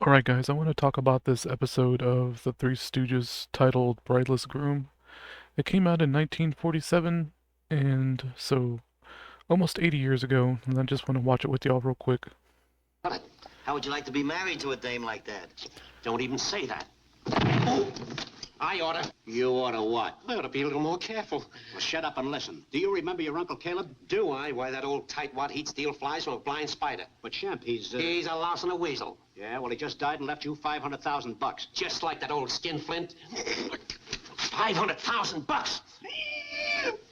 Alright guys, I want to talk about this episode of The Three Stooges titled Bridgeless Groom. It came out in 1947, and so almost 80 years ago, and I just want to watch it with y'all real quick. What? How would you like to be married to a dame like that? Don't even say that. Oh, I oughta. You oughta what? I oughta be a little more careful. Well, shut up and listen. Do you remember your Uncle Caleb? Do I? Why, that old tightwad, he'd steal flies from a blind spider. But, Shemp, he's... He's a louse and a weasel. Yeah, well, he just died and left you $500,000. Just like that old skinflint. 500,000 bucks.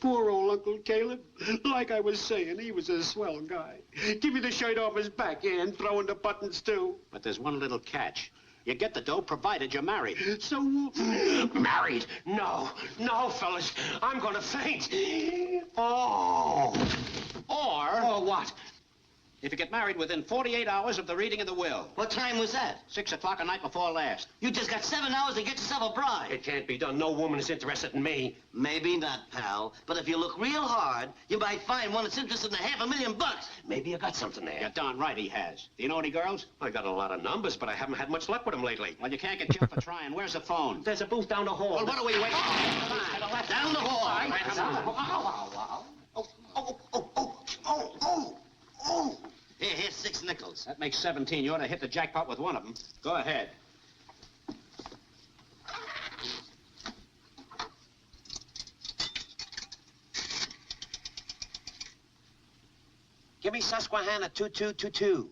Poor old Uncle Caleb. Like I was saying, he was a swell guy. Give me the shirt off his back, yeah, and throw in the buttons, too. But there's one little catch. You get the dough provided you're married. So, Married? No, fellas. I'm gonna faint. Oh. Or What? if you get married within 48 hours of the reading of the will. What time was that? 6 o'clock the night before last. You just got 7 hours to get yourself a bride. It can't be done. No woman is interested in me. Maybe not, pal. But if you look real hard, you might find one that's interested in $500,000. Maybe you got something there. You're darn right he has. Do you know any girls? I got a lot of numbers, but I haven't had much luck with them lately. Well, you can't get killed for trying. Where's the phone? There's a booth down the hall. Well, what are we waiting for? Down the hall. Here's 6 nickels. That makes 17. You ought to hit the jackpot with one of them. Go ahead. Give me Susquehanna 2222.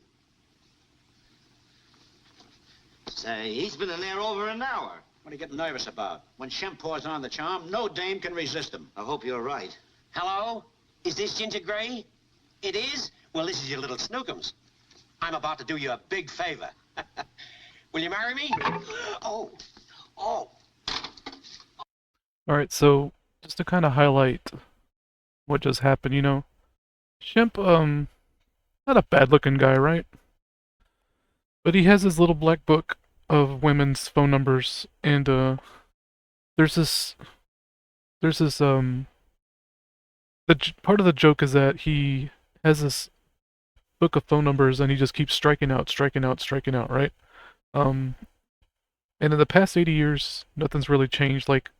Say, he's been in there over an hour. What are you getting nervous about? When Shemp pours on the charm, no dame can resist him. I hope you're right. Hello? Is this Ginger Gray? It is? Well, this is your little snookums. I'm about to do you a big favor. Will you marry me? Oh. Alright, so just to kind of highlight what just happened, Shemp, not a bad looking guy, right? But he has his little black book of women's phone numbers, and there's this, part of the joke is that he has this book of phone numbers and he just keeps striking out, right? And in the past 80 years, nothing's really changed. Like,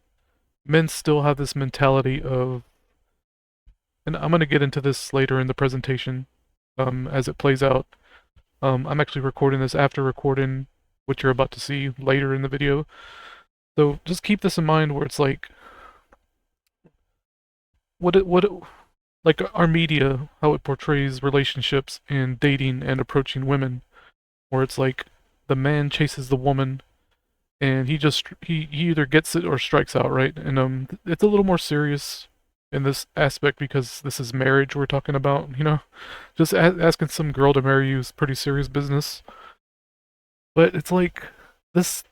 men still have this mentality of, and I'm going to get into this later in the presentation, as it plays out. I'm actually recording this after recording what you're about to see later in the video. So just keep this in mind where it's like, like our media, how it portrays relationships and dating and approaching women, where it's like the man chases the woman and he either gets it or strikes out, right? And it's a little more serious in this aspect because this is marriage we're talking about, just asking some girl to marry you is pretty serious business. But it's like these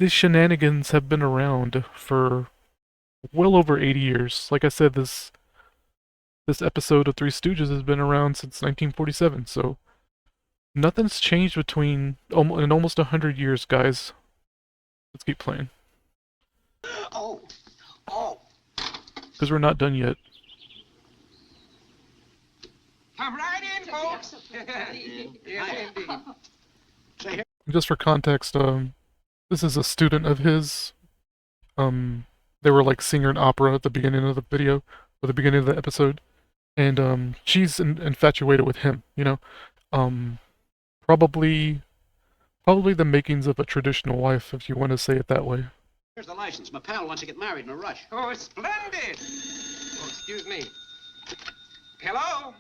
shenanigans have been around for well over 80 years. Like I said, this episode of Three Stooges has been around since 1947, so nothing's changed in almost 100 years, guys. Let's keep playing. Oh. Because we're not done yet. Come right in, folks. Yes, indeed. Just for context, this is a student of his. They were like singer and opera at the beginning of the video, or the beginning of the episode, and she's infatuated with him. Probably the makings of a traditional wife, if you want to say it that way. Here's the license. My pal wants to get married in a rush. Oh, splendid. Oh, excuse me. Hello?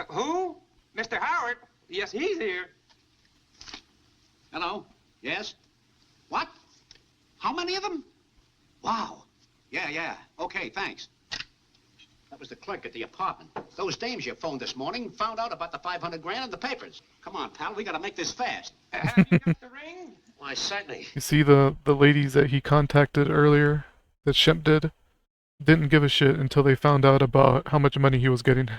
Who? Mr. Howard? Yes, he's here. Hello? Yes? What? How many of them? Wow. Yeah. Okay, thanks. That was the clerk at the apartment. Those dames you phoned this morning found out about the 500 grand in the papers. Come on, pal, we gotta make this fast. Have you got the ring? Why, certainly. You see the ladies that he contacted earlier, that Shemp didn't give a shit until they found out about how much money he was getting.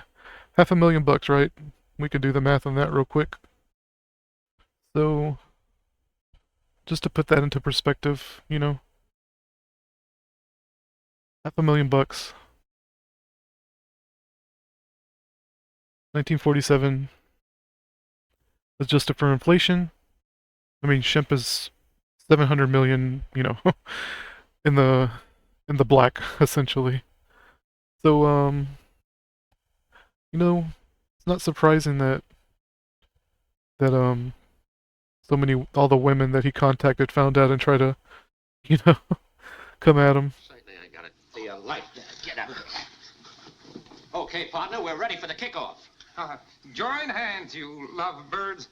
$500,000, right? We could do the math on that real quick. So, just to put that into perspective, $500,000. 1947. Adjusted for inflation, I mean, Shemp is 700 million, in the in the black essentially. So it's not surprising that all the women that he contacted found out and tried to, you know, come at him. Certainly I got it. The light. Get out. Okay, partner, we're ready for the kickoff. Join hands, you lovebirds.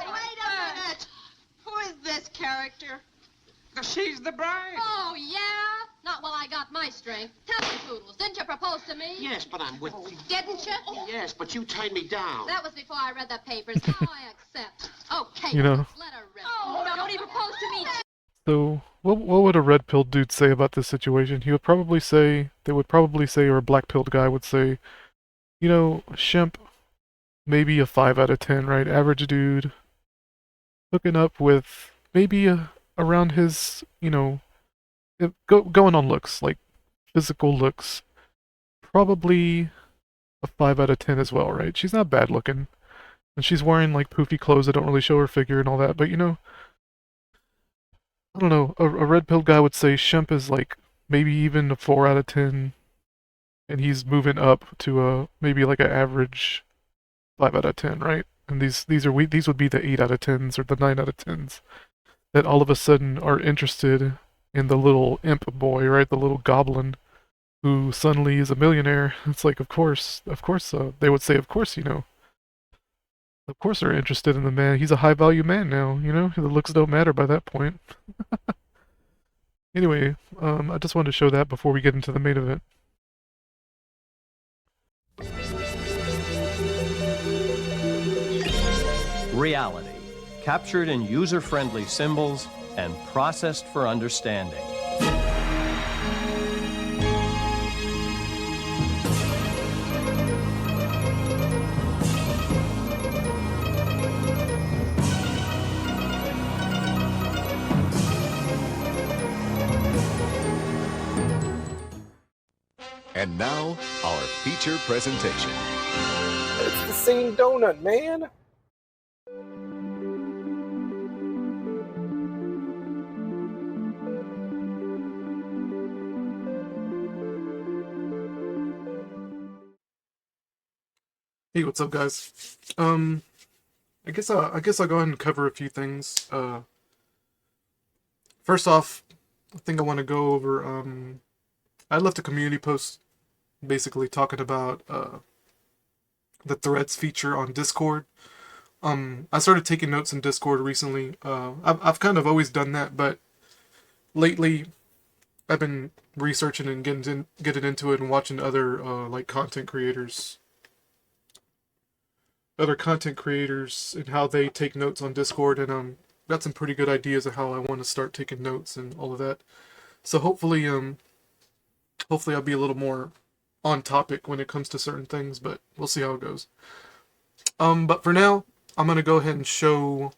Wait a minute. Who is this character? She's the bride. Oh, yeah? Not while I got my strength. Tell me, Poodles, didn't you propose to me? Yes, but I'm with you. Didn't you? Yes, but you turned me down. That was before I read the papers. Now I accept. Okay, You know. let's let her rip. Oh, no, don't even propose to me. So what would a red pilled dude say about this situation? They would probably say, or a black pilled guy would say, Shemp, maybe a 5 out of 10, right? Average dude, hooking up with maybe around his, going on looks, like physical looks, probably a 5 out of 10 as well, right? She's not bad looking, and she's wearing like poofy clothes that don't really show her figure and all that, but I don't know, a red pilled guy would say Shemp is like maybe even a 4 out of 10, and he's moving up to maybe like an average 5 out of 10, right? And these would be the 8 out of 10s or the 9 out of 10s that all of a sudden are interested in the little imp boy, right? The little goblin who suddenly is a millionaire. It's like, of course, they would say, of course, of course they're interested in the man. He's a high value man now, The looks don't matter by that point. Anyway, I just wanted to show that before we get into the main event. Reality, captured in user-friendly symbols and processed for understanding. And now, our feature presentation. It's the same donut, man. Hey, what's up, guys? I guess I'll go ahead and cover a few things. First off, I think I want to go over. I left a community post, basically talking about the threads feature on Discord. I started taking notes in Discord recently. I've kind of always done that, but lately I've been researching and getting into it and watching other like other content creators and how they take notes on Discord, and got some pretty good ideas of how I want to start taking notes and all of that. So hopefully I'll be a little more on topic when it comes to certain things, but we'll see how it goes. But for now, I'm gonna go ahead and show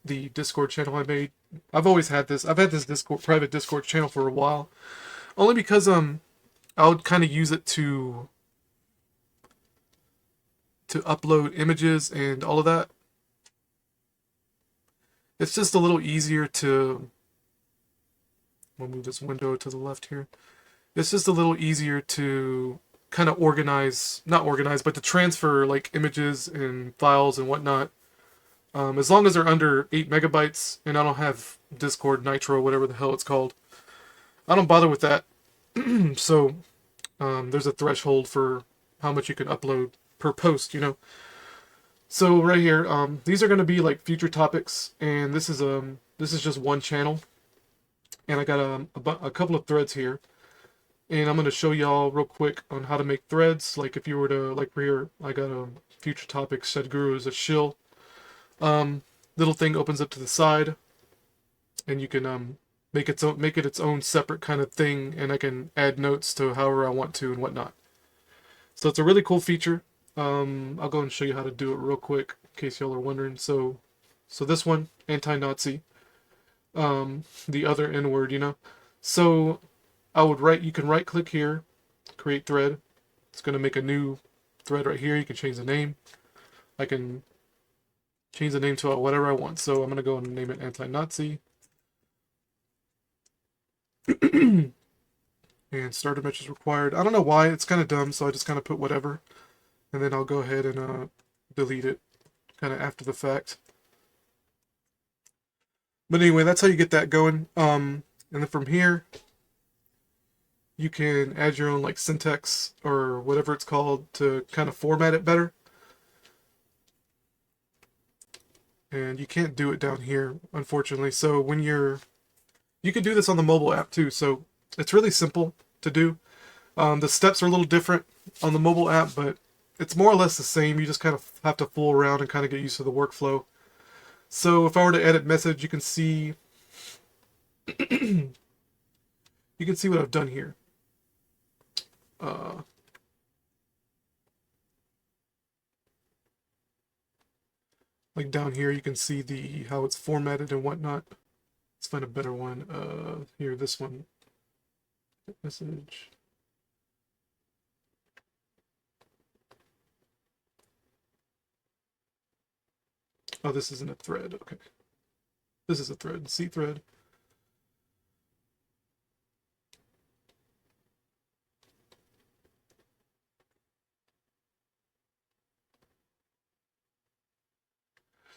the Discord channel I made. I've always had this. I've had this private Discord channel for a while, only because I would kind of use it to upload images and all of that. It's just a little easier to. We'll move this window to the left here. It's just a little easier to kind of not organize, but to transfer like images and files and whatnot. As long as they're under 8 megabytes, and I don't have Discord Nitro, whatever the hell it's called. I don't bother with that. So there's a threshold for how much you can upload per post, So right here, these are going to be like future topics, and this is just one channel, and I got a couple of threads here, and I'm going to show y'all real quick on how to make threads. Like if you were to, like right here, I got a future topics. Sadhguru is a shill. Little thing opens up to the side, and you can make it its own separate kind of thing, and I can add notes to however I want to and whatnot. So it's a really cool feature. I'll go and show you how to do it real quick in case y'all are wondering. So this one, anti-Nazi, the other N-word, So you can right click here, create thread. It's going to make a new thread right here. You can change the name. I can change the name to whatever I want. So I'm going to go and name it anti-Nazi. And starter match is required. I don't know why. It's kind of dumb, so I just kind of put whatever. And then I'll go ahead and delete it kind of after the fact. But anyway, that's how you get that going. And then from here, you can add your own like syntax or whatever it's called to kind of format it better. And you can't do it down here, unfortunately. So when you can do this on the mobile app too. So it's really simple to do. The steps are a little different on the mobile app, but it's more or less the same. You just kind of have to fool around and kind of get used to the workflow. So if I were to edit message, you can see what I've done here. Like down here, you can see how it's formatted and whatnot. Let's find a better one. Here, this one. Message. Oh, this isn't a thread. Okay. This is a thread. C thread.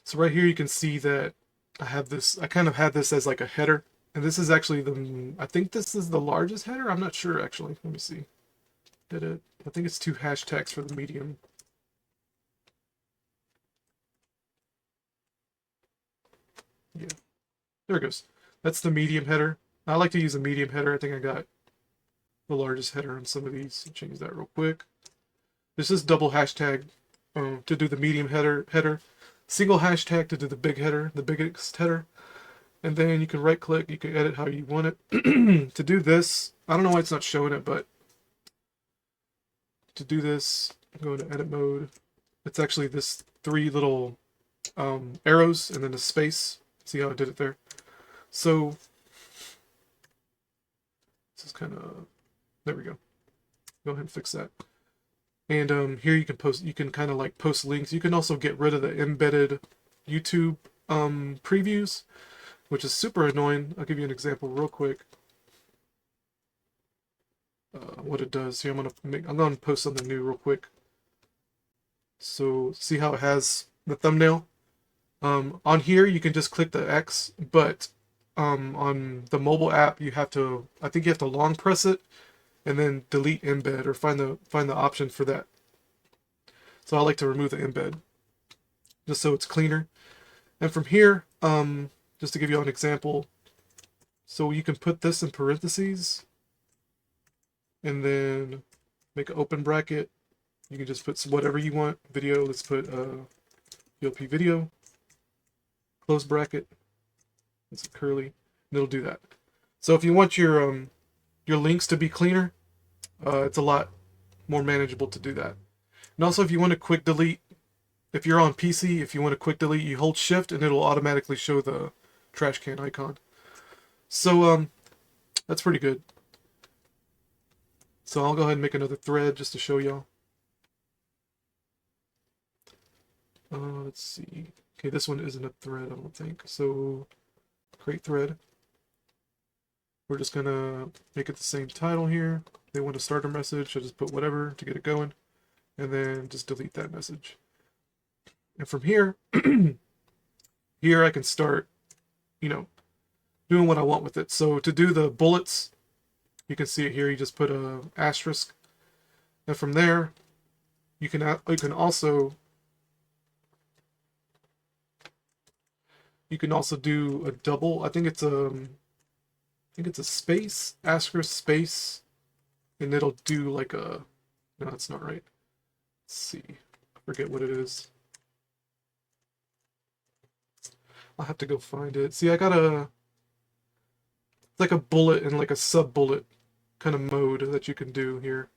So right here you can see that I kind of had this as like a header. And this is actually I think this is the largest header. I'm not sure actually. Let me see. I think it's 2 hashtags for the medium. Yeah. There it goes. That's the medium header. I like to use a medium header. I think I got the largest header on some of these. I'll change that real quick. This is double hashtag to do the medium header. Single hashtag to do the big header, the biggest header. And then you can right click, you can edit how you want it. To do this, I don't know why it's not showing it, but to do this, go into edit mode. It's actually this 3 little arrows and then a space. See how I did it there? So this is kind of, there we go. Go ahead and fix that. And here you can kind of like post links. You can also get rid of the embedded YouTube previews, which is super annoying. I'll give you an example real quick. What it does here. I'm gonna post something new real quick. So see how it has the thumbnail. On here you can just click the X, but on the mobile app I think you have to long press it and then delete embed or find the option for that. So I like to remove the embed just so it's cleaner. And from here, just to give you an example, so you can put this in parentheses and then make an open bracket. You can just put whatever you want. Video, let's put VLP video. Close bracket. It's a curly, and it'll do that. So if you want your links to be cleaner, it's a lot more manageable to do that. And also if you want to quick delete, if you're on PC, if you want to quick delete, you hold shift and it'll automatically show the trash can icon. So that's pretty good. So I'll go ahead and make another thread just to show y'all. Let's see. Okay, this one isn't a thread, I don't think. So create thread. We're just gonna make it the same title here. They want a starter message, I'll just put whatever to get it going. And then just delete that message. And from here, here I can start, doing what I want with it. So to do the bullets, you can see it here. You just put a asterisk, and from there, you can also do a double. I think it's a space, asterisk space, and it'll do like a. No, that's not right. Let's see. I forget what it is. I'll have to go find it. See, I got it's like a bullet and like a sub-bullet kind of mode that you can do here.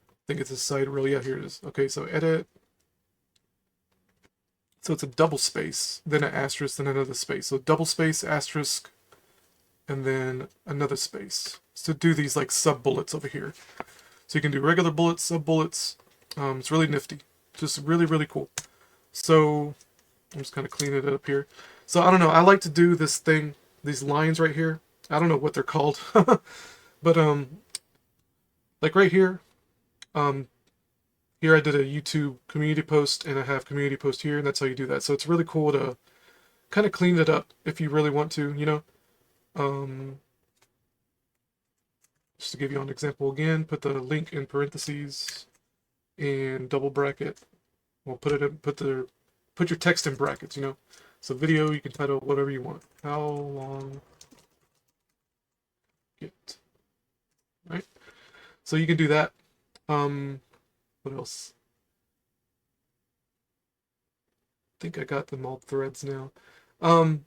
I think it's a side rail. Yeah, here it is. Okay, so edit. So it's a double space, then an asterisk, then another space. So double space, asterisk, and then another space. So do these like sub bullets over here. So you can do regular bullets, sub bullets. It's really nifty. Just really, really cool. So I'm just kind of cleaning it up here. So I don't know. I like to do this thing, these lines right here. I don't know what they're called, but like right here, here I did a YouTube community post, and I have community post here, and that's how you do that. So it's really cool to kind of clean it up if you really want to, you know. Just to give you an example again, put the link in parentheses and double bracket. Well, put your text in brackets, you know. So video, you can title whatever you want. How long get, right? So you can do that. What else? I think I got them all threads now. So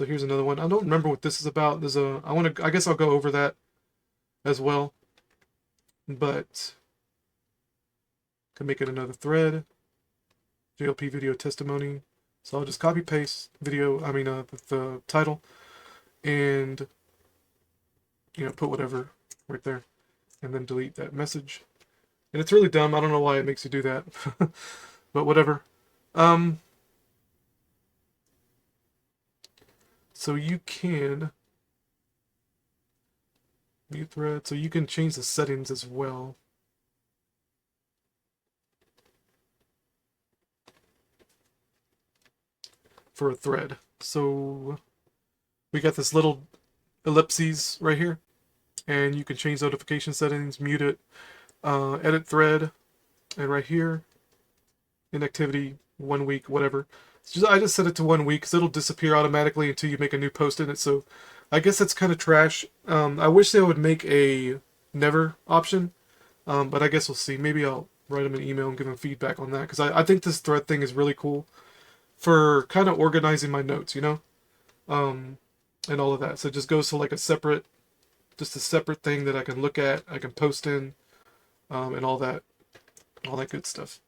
here's another one. I don't remember what this is about. I guess I'll go over that as well. But can make it another thread. JLP video testimony. So I'll just copy paste the title, and put whatever right there, and then delete that message. And it's really dumb. I don't know why it makes you do that, but whatever. So you can view thread. So you can change the settings as well. For a thread. So we got this little ellipses right here, and you can change notification settings, mute it, edit thread, and right here, inactivity, 1 week, whatever. I just set it to 1 week because it'll disappear automatically until you make a new post in it. So I guess that's kind of trash. I wish they would make a never option, but I guess we'll see. Maybe I'll write them an email and give them feedback on that, because I think this thread thing is really cool for kind of organizing my notes, and all of that. So it just goes to like a separate thing that I can look at, I can post in, and all that good stuff.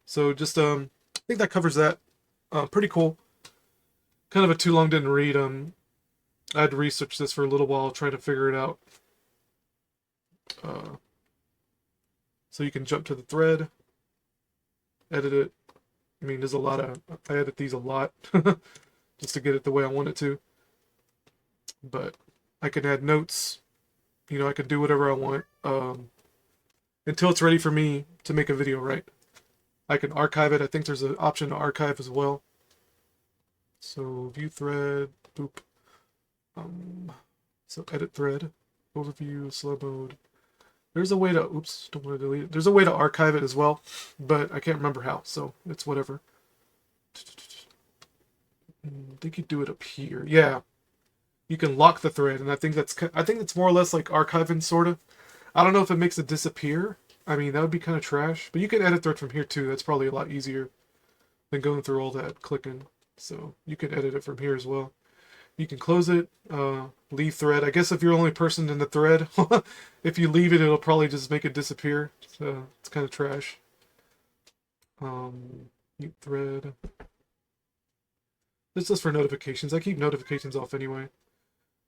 So just I think that covers that. Pretty cool. Kind of a too long, didn't read. I had to research this for a little while, trying to figure it out. So you can jump to the thread, edit it. I mean, there's a lot of, I edit these a lot just to get it the way I want it to. But I can add notes. I can do whatever I want until it's ready for me to make a video, right? I can archive it. I think there's an option to archive as well. So view thread, boop. So edit thread, overview, slow mode. There's a way to, oops, don't want to delete it. There's a way to archive it as well, but I can't remember how, so it's whatever. I think you do it up here. Yeah, you can lock the thread, and I think that's more or less like archiving, sort of. I don't know if it makes it disappear. I mean, that would be kind of trash, but you can edit thread from here too. That's probably a lot easier than going through all that clicking. So you can edit it from here as well. You can close it, leave thread. I guess if you're the only person in the thread, if you leave it, it'll probably just make it disappear. So it's kind of trash. Mute thread. This is for notifications. I keep notifications off anyway.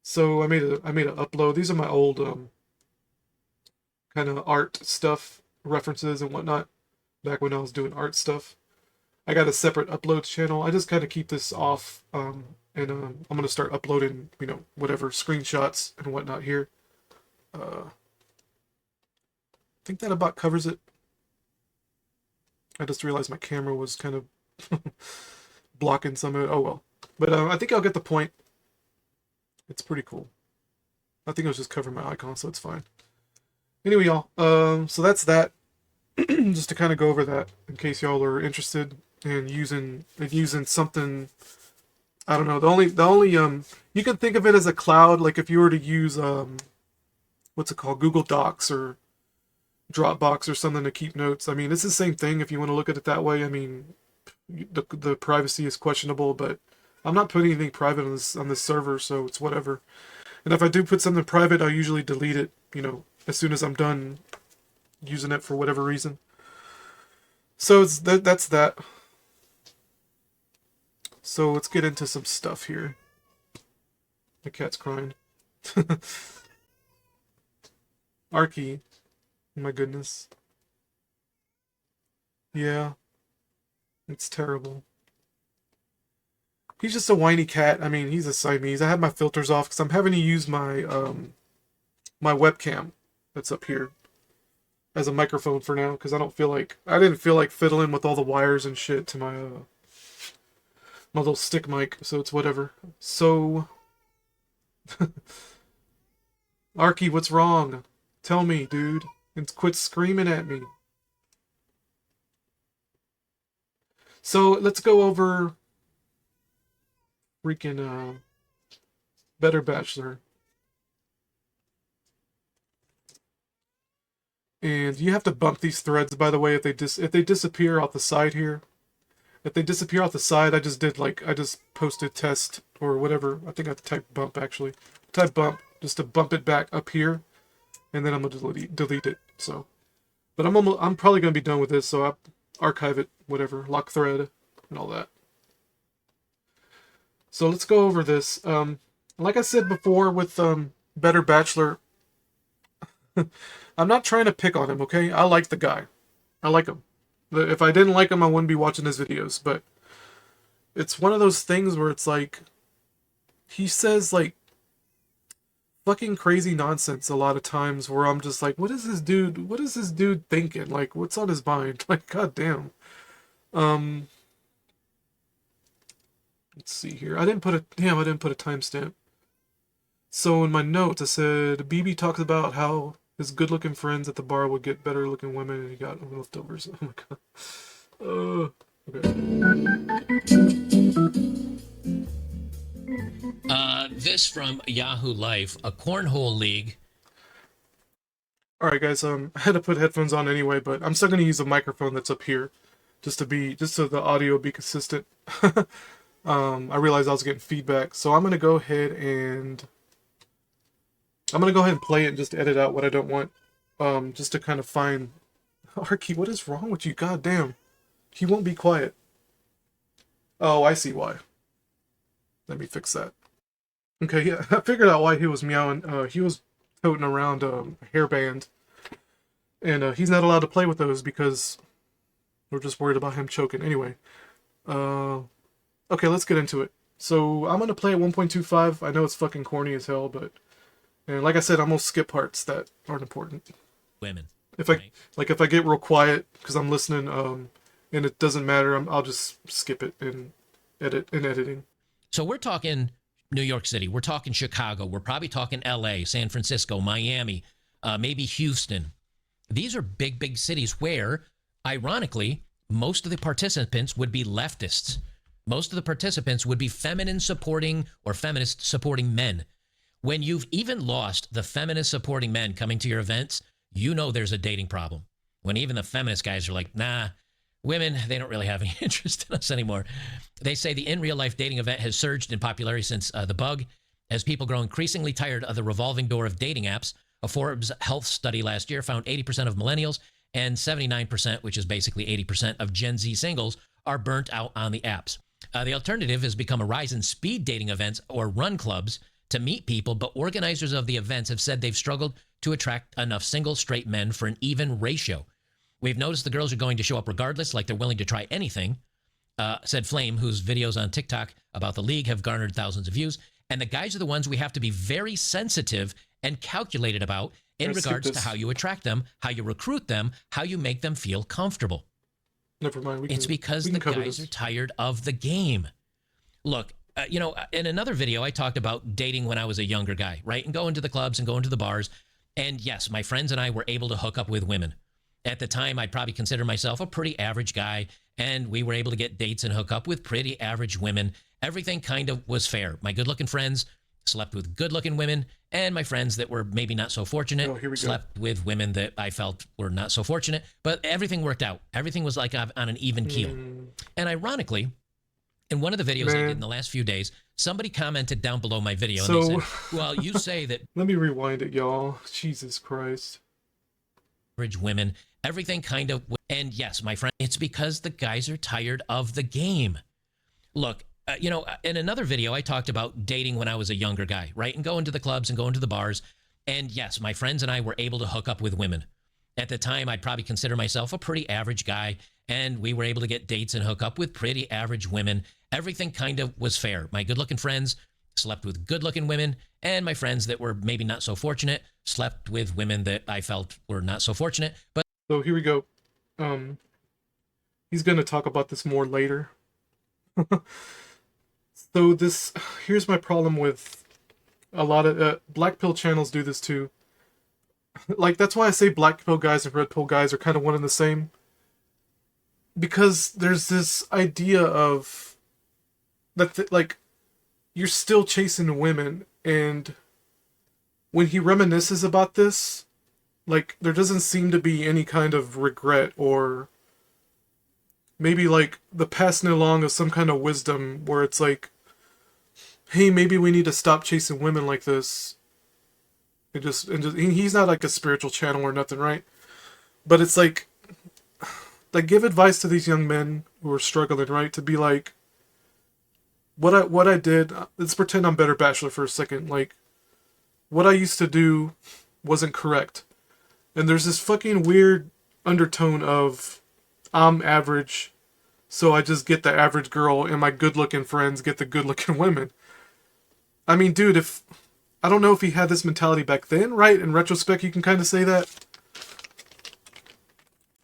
So I made an upload. These are my old kind of art stuff, references and whatnot, back when I was doing art stuff. I got a separate uploads channel. I just kind of keep this off, and I'm going to start uploading, whatever, screenshots and whatnot here. I think that about covers it. I just realized my camera was kind of blocking some of it. Oh well. But I think I'll get the point. It's pretty cool. I think I was just covering my icon, so it's fine. Anyway, y'all, so that's that. Just to kind of go over that in case y'all are interested in using something. I don't know. The only you can think of it as a cloud, like if you were to use what's it called, Google Docs or Dropbox or something to keep notes. I mean, it's the same thing if you want to look at it that way. I mean, the privacy is questionable, but I'm not putting anything private on this server, so it's whatever. And if I do put something private, I'll usually delete it, as soon as I'm done using it for whatever reason. So that's that. So let's get into some stuff here. The cat's crying. Arky. My goodness. Yeah. It's terrible. He's just a whiny cat. I mean, he's a Siamese. I had my filters off because I'm having to use my my webcam that's up here as a microphone for now because I didn't feel like fiddling with all the wires and shit to my my little stick mic, so it's whatever. So Arky, what's wrong? Tell me, dude. And quit screaming at me. So let's go over freaking Better Bachelor. And you have to bump these threads, by the way, if they disappear off the side here. If they disappear off the side, I just posted test or whatever. I think I typed bump actually. Type bump just to bump it back up here, and then I'm gonna delete it. So, but I'm probably gonna be done with this, so I archive it, whatever, lock thread, and all that. So let's go over this. Like I said before with Better Bachelor, I'm not trying to pick on him, okay? I like the guy. I like him. If I didn't like him, I wouldn't be watching his videos, but it's one of those things where it's like, he says like fucking crazy nonsense a lot of times where I'm just like, what is this dude thinking? Like, what's on his mind? Like, goddamn. Let's see here. I didn't put a timestamp. So in my notes, I said, BB talks about how his good-looking friends at the bar would get better-looking women, and he got leftovers. Oh my god. Okay. This from Yahoo Life, a cornhole league. All right, guys. I had to put headphones on anyway, but I'm still gonna use a microphone that's up here, just so the audio be consistent. I realized I was getting feedback, so I'm gonna go ahead and play it and just edit out what I don't want, just to kind of find. Arky, what is wrong with you? God damn, he won't be quiet. Oh, I see why. Let me fix that. Okay, yeah, I figured out why he was meowing. He was toting around a hairband, and he's not allowed to play with those because we're just worried about him choking. Anyway, okay, let's get into it. So I'm gonna play at 1.25. I know it's fucking corny as hell, but and like I said, I'm gonna skip parts that aren't important. Women. If I get real quiet because I'm listening, and it doesn't matter, I'll just skip it and edit in editing. So we're talking New York City. We're talking Chicago. We're probably talking L.A., San Francisco, Miami, maybe Houston. These are big, big cities where, ironically, most of the participants would be leftists. Most of the participants would be feminist supporting men. When you've even lost the feminist supporting men coming to your events, you know there's a dating problem. When even the feminist guys are like, nah, women, they don't really have any interest in us anymore. They say the in real life dating event has surged in popularity since the bug, as people grow increasingly tired of the revolving door of dating apps. A Forbes health study last year found 80% of millennials and 79%, which is basically 80% of Gen Z singles, are burnt out on the apps. The alternative has become a rise in speed dating events or run clubs to meet people, but organizers of the events have said they've struggled to attract enough single straight men for an even ratio. We've noticed the girls are going to show up regardless, like they're willing to try anything, said Flame, whose videos on TikTok about the league have garnered thousands of views. And the guys are the ones we have to be very sensitive and calculated about in regards to how you attract them, how you recruit them, how you make them feel comfortable. Never mind. It's because the guys are tired of the game. Look, in another video, I talked about dating when I was a younger guy, right? And going to the clubs and going to the bars. And yes, my friends and I were able to hook up with women. At the time, I'd probably consider myself a pretty average guy, and we were able to get dates and hook up with pretty average women. Everything kind of was fair. My good-looking friends slept with good-looking women, and my friends that were maybe not so fortunate slept with women that I felt were not so fortunate. But everything worked out. Everything was like on an even keel. And ironically, in one of the videos I did in the last few days, somebody commented down below my video, and they said, well, you say that... Let me rewind it, y'all. Jesus Christ. average women, everything kind of. And yes, my friend, it's because the guys are tired of the game. Look, in another video, I talked about dating when I was a younger guy, right? And going to the clubs and going to the bars. And yes, my friends and I were able to hook up with women. At the time, I'd probably consider myself a pretty average guy. And we were able to get dates and hook up with pretty average women. Everything kind of was fair. My good looking friends slept with good looking women. And my friends that were maybe not so fortunate slept with women that I felt were not so fortunate. But So here we go. He's going to talk about this more later. So here's my problem with a lot of black pill channels do this too. Like, that's why I say black pill guys and red pill guys are kind of one and the same. Because there's this idea of that, like, you're still chasing women, and when he reminisces about this, like, there doesn't seem to be any kind of regret, or maybe like the passing along of some kind of wisdom where it's like, hey, maybe we need to stop chasing women like this. He's not like a spiritual channel or nothing, right? But it's like give advice to these young men who are struggling, right? To be like, what I did. Let's pretend I'm Better Bachelor for a second. Like, what I used to do wasn't correct, and there's this fucking weird undertone of I'm average, so I just get the average girl, and my good-looking friends get the good-looking women. I mean, dude, I don't know if he had this mentality back then, right? In retrospect, you can kind of say that.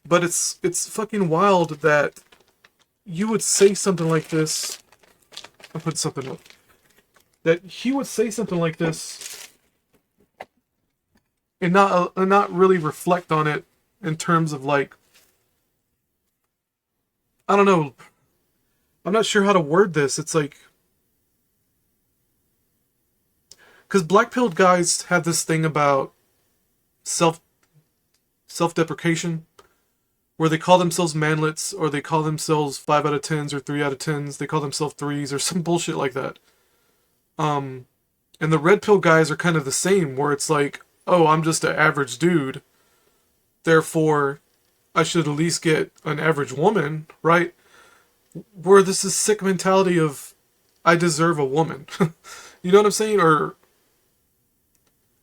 But it's fucking wild that you would say something like this. I'll put something up. That he would say something like this and not really reflect on it in terms of, like, I don't know. I'm not sure how to word this. It's like, because black-pilled guys have this thing about self-deprecation, where they call themselves manlets, or they call themselves 5 out of 10s or 3 out of 10s. They call themselves 3s or some bullshit like that. And the red pill guys are kind of the same, where it's like, oh, I'm just an average dude, therefore I should at least get an average woman, right? Where this is sick mentality of, I deserve a woman. You know what I'm saying? Or,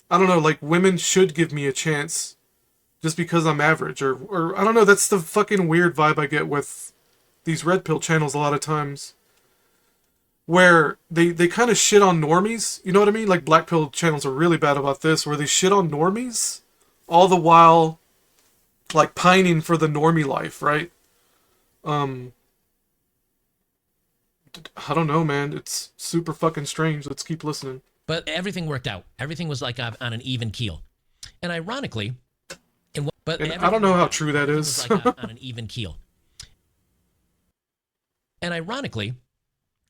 I don't know, like, women should give me a chance just because I'm average, or I don't know, that's the fucking weird vibe I get with these red pill channels a lot of times, where they kind of shit on normies, you know what I mean? Like, black pill channels are really bad about this, where they shit on normies, all the while, like, pining for the normie life, right? I don't know, man, it's super fucking strange. Let's keep listening. But everything worked out. Everything was like on an even keel. And ironically, I don't know how true that is. Like on an even keel. And ironically,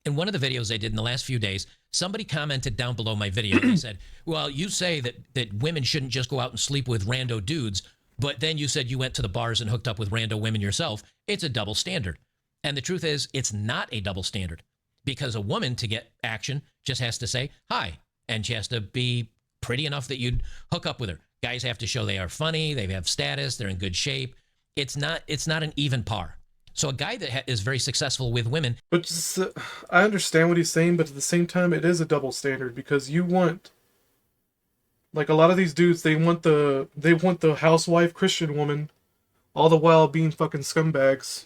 in one of the videos I did in the last few days, somebody commented down below my video and they said, well, you say that women shouldn't just go out and sleep with rando dudes, but then you said you went to the bars and hooked up with rando women yourself. It's a double standard. And the truth is, it's not a double standard, because a woman, to get action, just has to say hi, and she has to be pretty enough that you'd hook up with her. Guys have to show they are funny, they have status, they're in good shape. It's not an even par. So a guy that is very successful with women. But just, I understand what he's saying, but at the same time, it is a double standard, because you want, like, a lot of these dudes, they want the housewife Christian woman, all the while being fucking scumbags,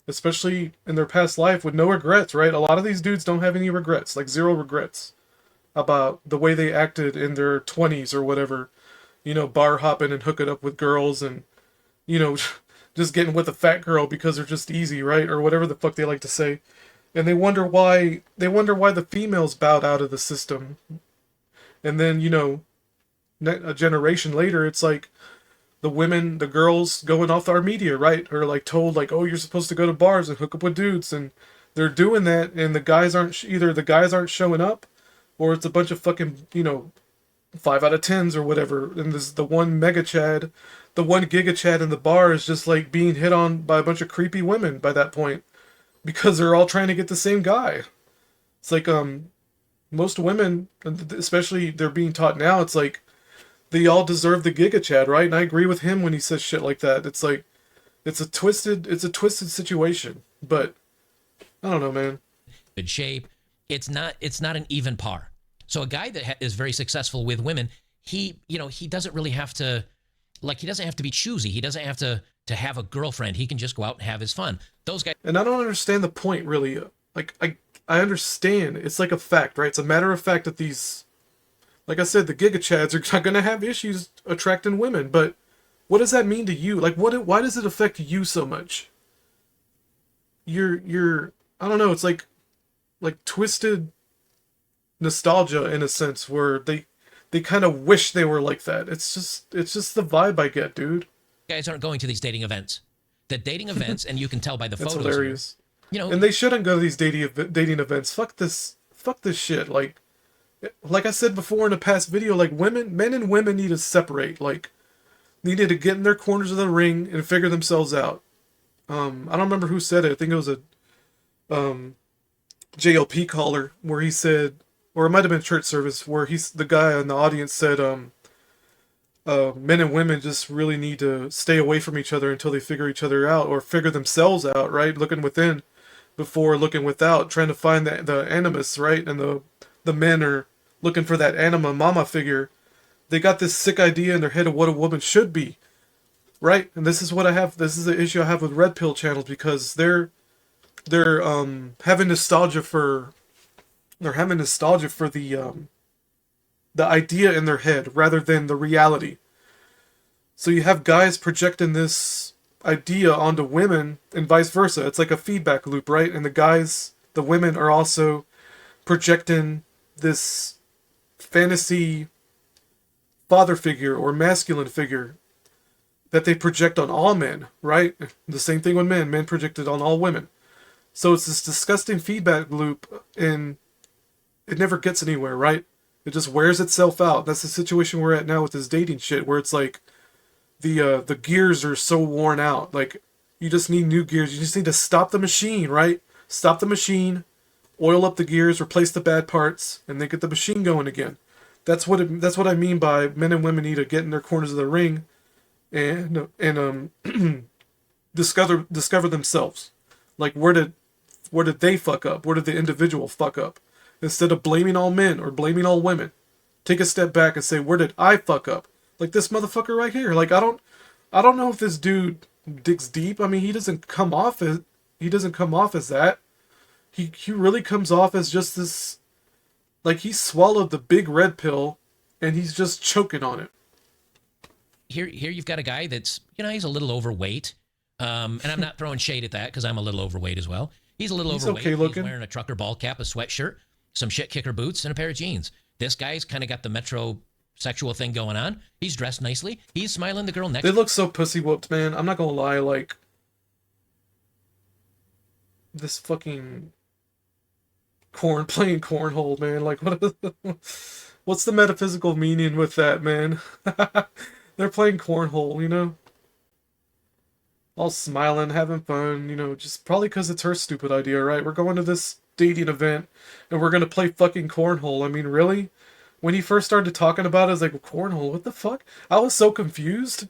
especially in their past life with no regrets, right? A lot of these dudes don't have any regrets, like zero regrets about the way they acted in their 20s or whatever. You know, bar hopping and hooking up with girls, and, you know, just getting with a fat girl because they're just easy, right? Or whatever the fuck they like to say. And they wonder why the females bowed out of the system. And then, you know, a generation later, it's like the girls going off our media, right? Are like told, like, oh, you're supposed to go to bars and hook up with dudes, and they're doing that, and the guys aren't showing up, or it's a bunch of fucking, you know, 5 out of 10s or whatever, and this the one mega chad, the one giga chad in the bar is just like being hit on by a bunch of creepy women by that point, because they're all trying to get the same guy. It's like most women, especially they're being taught now, it's like they all deserve the Giga Chad, right? And I agree with him when he says shit like that. It's like it's a twisted situation. But I don't know, man. Good shape. It's not an even par. So a guy that is very successful with women, he doesn't really have to, like, he doesn't have to be choosy. He doesn't have to have a girlfriend. He can just go out and have his fun. Those guys. And I don't understand the point, really. Like, I understand. It's like a fact, right? It's a matter of fact that these, like I said, the Giga Chads are not going to have issues attracting women. But what does that mean to you? Like, why does it affect you so much? You're, I don't know. It's like twisted nostalgia in a sense where they kind of wish they were like that. It's just the vibe I get, dude. Guys aren't going to these dating events. The dating events, and you can tell by the That's photos. hilarious. Here, and they shouldn't go to these dating events. Fuck this shit. Like I said before in a past video, like men and women need to separate. Like, needed to get in their corners of the ring and figure themselves out. I don't remember who said it. I think it was a JLP caller where he said, or it might have been church service where the guy in the audience said, men and women just really need to stay away from each other until they figure each other out or figure themselves out, right? Looking within before looking without, trying to find the animus, right? And the men are looking for that anima mama figure. They got this sick idea in their head of what a woman should be, right? And this is the issue I have with red pill channels, because they're having nostalgia for the idea in their head rather than the reality. So you have guys projecting this idea onto women and vice versa. It's like a feedback loop, right? And the women are also projecting this fantasy father figure or masculine figure that they project on all men, right? The same thing with men. Men projected on all women. So it's this disgusting feedback loop, and it never gets anywhere, right? It just wears itself out. That's the situation we're at now with this dating shit, where it's like the gears are so worn out. Like, you just need new gears. You just need to stop the machine, right? Stop the machine, oil up the gears, replace the bad parts, and then get the machine going again. That's what I mean by men and women need to get in their corners of the ring and discover themselves. Like, where did they fuck up? Where did the individual fuck up? Instead of blaming all men or blaming all women, take a step back and say, where did I fuck up? Like this motherfucker right here. Like, I don't know if this dude digs deep. I mean, he doesn't come off as that. He really comes off as just this, like, he swallowed the big red pill and he's just choking on it. Here you've got a guy that's, he's a little overweight. And I'm not throwing shade at that because I'm a little overweight as well. He's a little overweight. Okay looking. He's wearing a trucker ball cap, a sweatshirt, some shit kicker boots, and a pair of jeans. This guy's kind of got the metrosexual thing going on. He's dressed nicely. He's smiling the girl next to him. They look so pussy whooped, man. I'm not gonna lie, like, this fucking playing cornhole, man. Like, what's the metaphysical meaning with that, man? They're playing cornhole, all smiling, having fun, just probably because it's her stupid idea, right? We're going to this dating event and we're going to play fucking cornhole. I mean, really? When he first started talking about it, I was like, cornhole, what the fuck? I was so confused.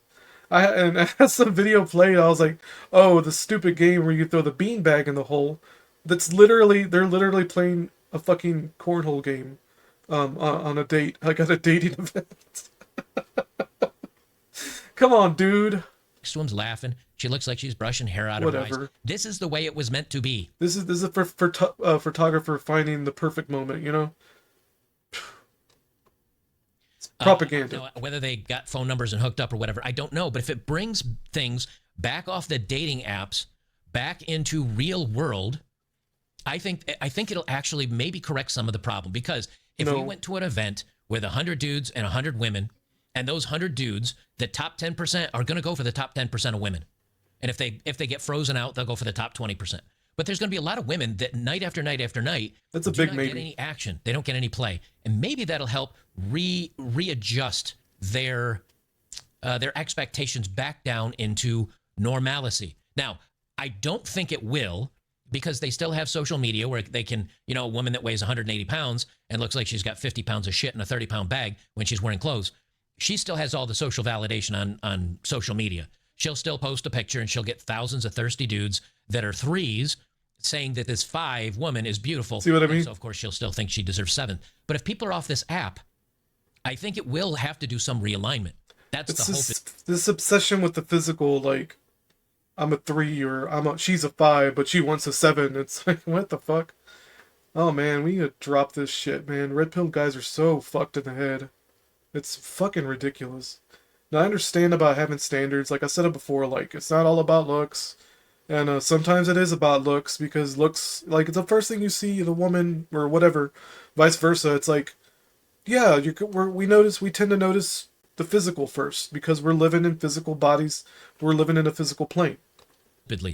And as the video played, I was like, oh, the stupid game where you throw the beanbag in the hole. They're literally playing a fucking cornhole game on a date, like at a dating event. Come on, dude. Next to him's laughing. She looks like she's brushing hair out of her eyes. This is the way it was meant to be. This is a photographer finding the perfect moment, It's propaganda. Whether they got phone numbers and hooked up or whatever, I don't know. But if it brings things back off the dating apps, back into real world, I think it'll actually maybe correct some of the problem. Because if we went to an event with 100 dudes and 100 women, and those 100 dudes, the top 10% are going to go for the top 10% of women. And if they get frozen out, they'll go for the top 20%. But there's going to be a lot of women that night after night after night do not get any action. They don't get any play. And maybe that'll help readjust their expectations back down into normalcy. Now, I don't think it will, because they still have social media where they can, a woman that weighs 180 pounds and looks like she's got 50 pounds of shit in a 30-pound bag when she's wearing clothes. she still has all the social validation on social media. She'll still post a picture and she'll get thousands of thirsty dudes that are threes saying that this 5 woman is beautiful. See what I mean? And so, of course, she'll still think she deserves 7. But if people are off this app, I think it will have to do some realignment. That's It's the hope. this obsession with the physical, like, I'm a 3 or she's a 5, but she wants a 7. It's like, what the fuck? Oh man, we need to drop this shit, man. Red pill guys are so fucked in the head. It's fucking ridiculous. Now I understand about having standards. Like I said it before, like it's not all about looks, and sometimes it is about looks because looks, like it's the first thing you see the woman or whatever, vice versa. It's like, yeah, we tend to notice the physical first because we're living in physical bodies. We're living in a physical plane.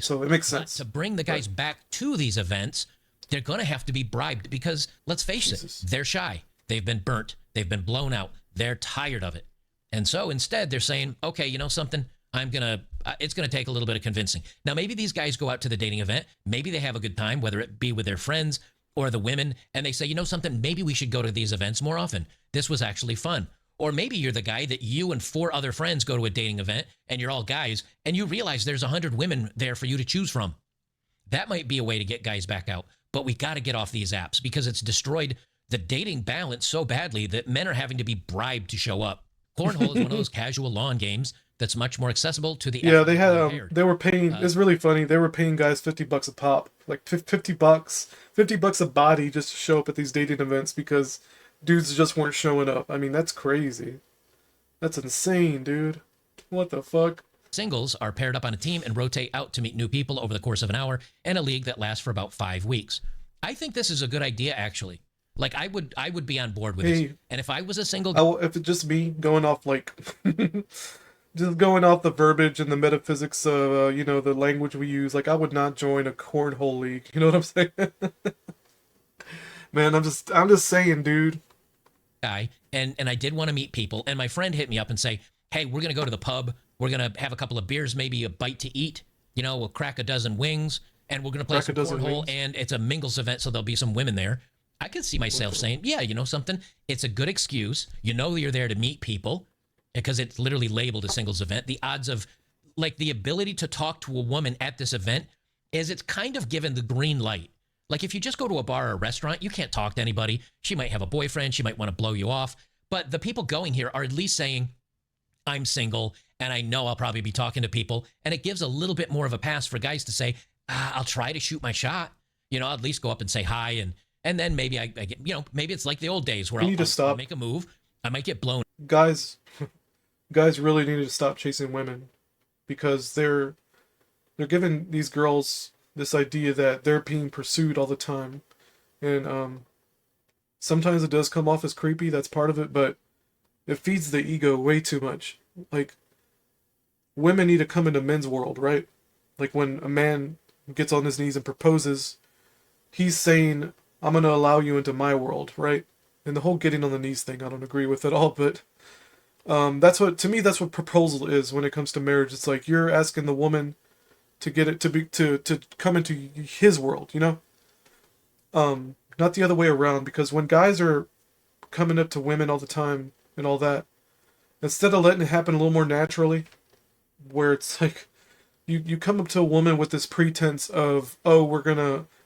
So it makes sense. But to bring the guys back to these events, they're going to have to be bribed because, let's face it, they're shy. They've been burnt. They've been blown out. They're tired of it. And so instead they're saying, okay, you know something? It's going to take a little bit of convincing. Now, maybe these guys go out to the dating event. Maybe they have a good time, whether it be with their friends or the women. And they say, you know something? Maybe we should go to these events more often. This was actually fun. Or maybe you're the guy that you and 4 other friends go to a dating event and you're all guys and you realize there's 100 women there for you to choose from. That might be a way to get guys back out. But we got to get off these apps because it's destroyed the dating balance so badly that men are having to be bribed to show up. Cornhole is one of those casual lawn games that's much more accessible to the they were paying, it's really funny, they were paying guys $50 a pop, like $50 a body just to show up at these dating events because dudes just weren't showing up. I mean, that's crazy. That's insane, dude. What the fuck? Singles are paired up on a team and rotate out to meet new people over the course of an hour in a league that lasts for about 5 weeks. I think this is a good idea, actually. Like, I would be on board with this. And if I was a single... if it's just me going off, like... just going off the verbiage and the metaphysics of, the language we use, like, I would not join a cornhole league. You know what I'm saying? Man, I'm just saying, dude. And I did want to meet people. And my friend hit me up and say, hey, we're going to go to the pub. We're going to have a couple of beers, maybe a bite to eat. We'll crack a dozen wings. And we're going to play some cornhole. And it's a mingles event, so there'll be some women there. I could see myself saying, yeah, you know something? It's a good excuse. You're there to meet people because it's literally labeled a singles event. The odds of, like, the ability to talk to a woman at this event is it's kind of given the green light. Like, if you just go to a bar or a restaurant, you can't talk to anybody. She might have a boyfriend. She might want to blow you off. But the people going here are at least saying, I'm single, and I know I'll probably be talking to people. And it gives a little bit more of a pass for guys to say, I'll try to shoot my shot. I'll at least go up and say hi, and then maybe I get, maybe it's like the old days where I'll make a move. I might get blown. Guys really need to stop chasing women because they're giving these girls this idea that they're being pursued all the time. And sometimes it does come off as creepy, that's part of it, but it feeds the ego way too much. Like, women need to come into men's world, right? Like, when a man gets on his knees and proposes, he's saying, I'm going to allow you into my world, right? And the whole getting on the knees thing, I don't agree with at all, but that's what proposal is when it comes to marriage. It's like you're asking the woman to get it to come into his world, not the other way around, because when guys are coming up to women all the time and all that, instead of letting it happen a little more naturally, where it's like you come up to a woman with this pretense of, oh,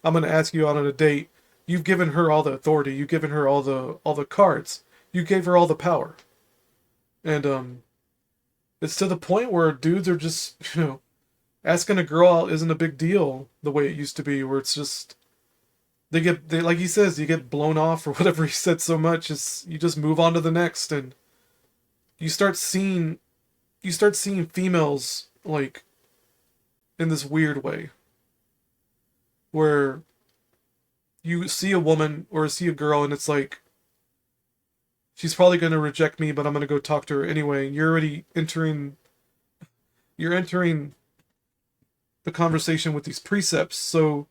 I'm gonna ask you out on a date. You've given her all the authority. You've given her all the cards. You gave her all the power. And it's to the point where dudes are just, asking a girl out isn't a big deal the way it used to be, where it's just they like he says, you get blown off or whatever he said so much, you just move on to the next, and you start seeing females like in this weird way where you see a woman or see a girl and it's like, she's probably going to reject me, but I'm going to go talk to her anyway. You're already entering the conversation with these precepts. So,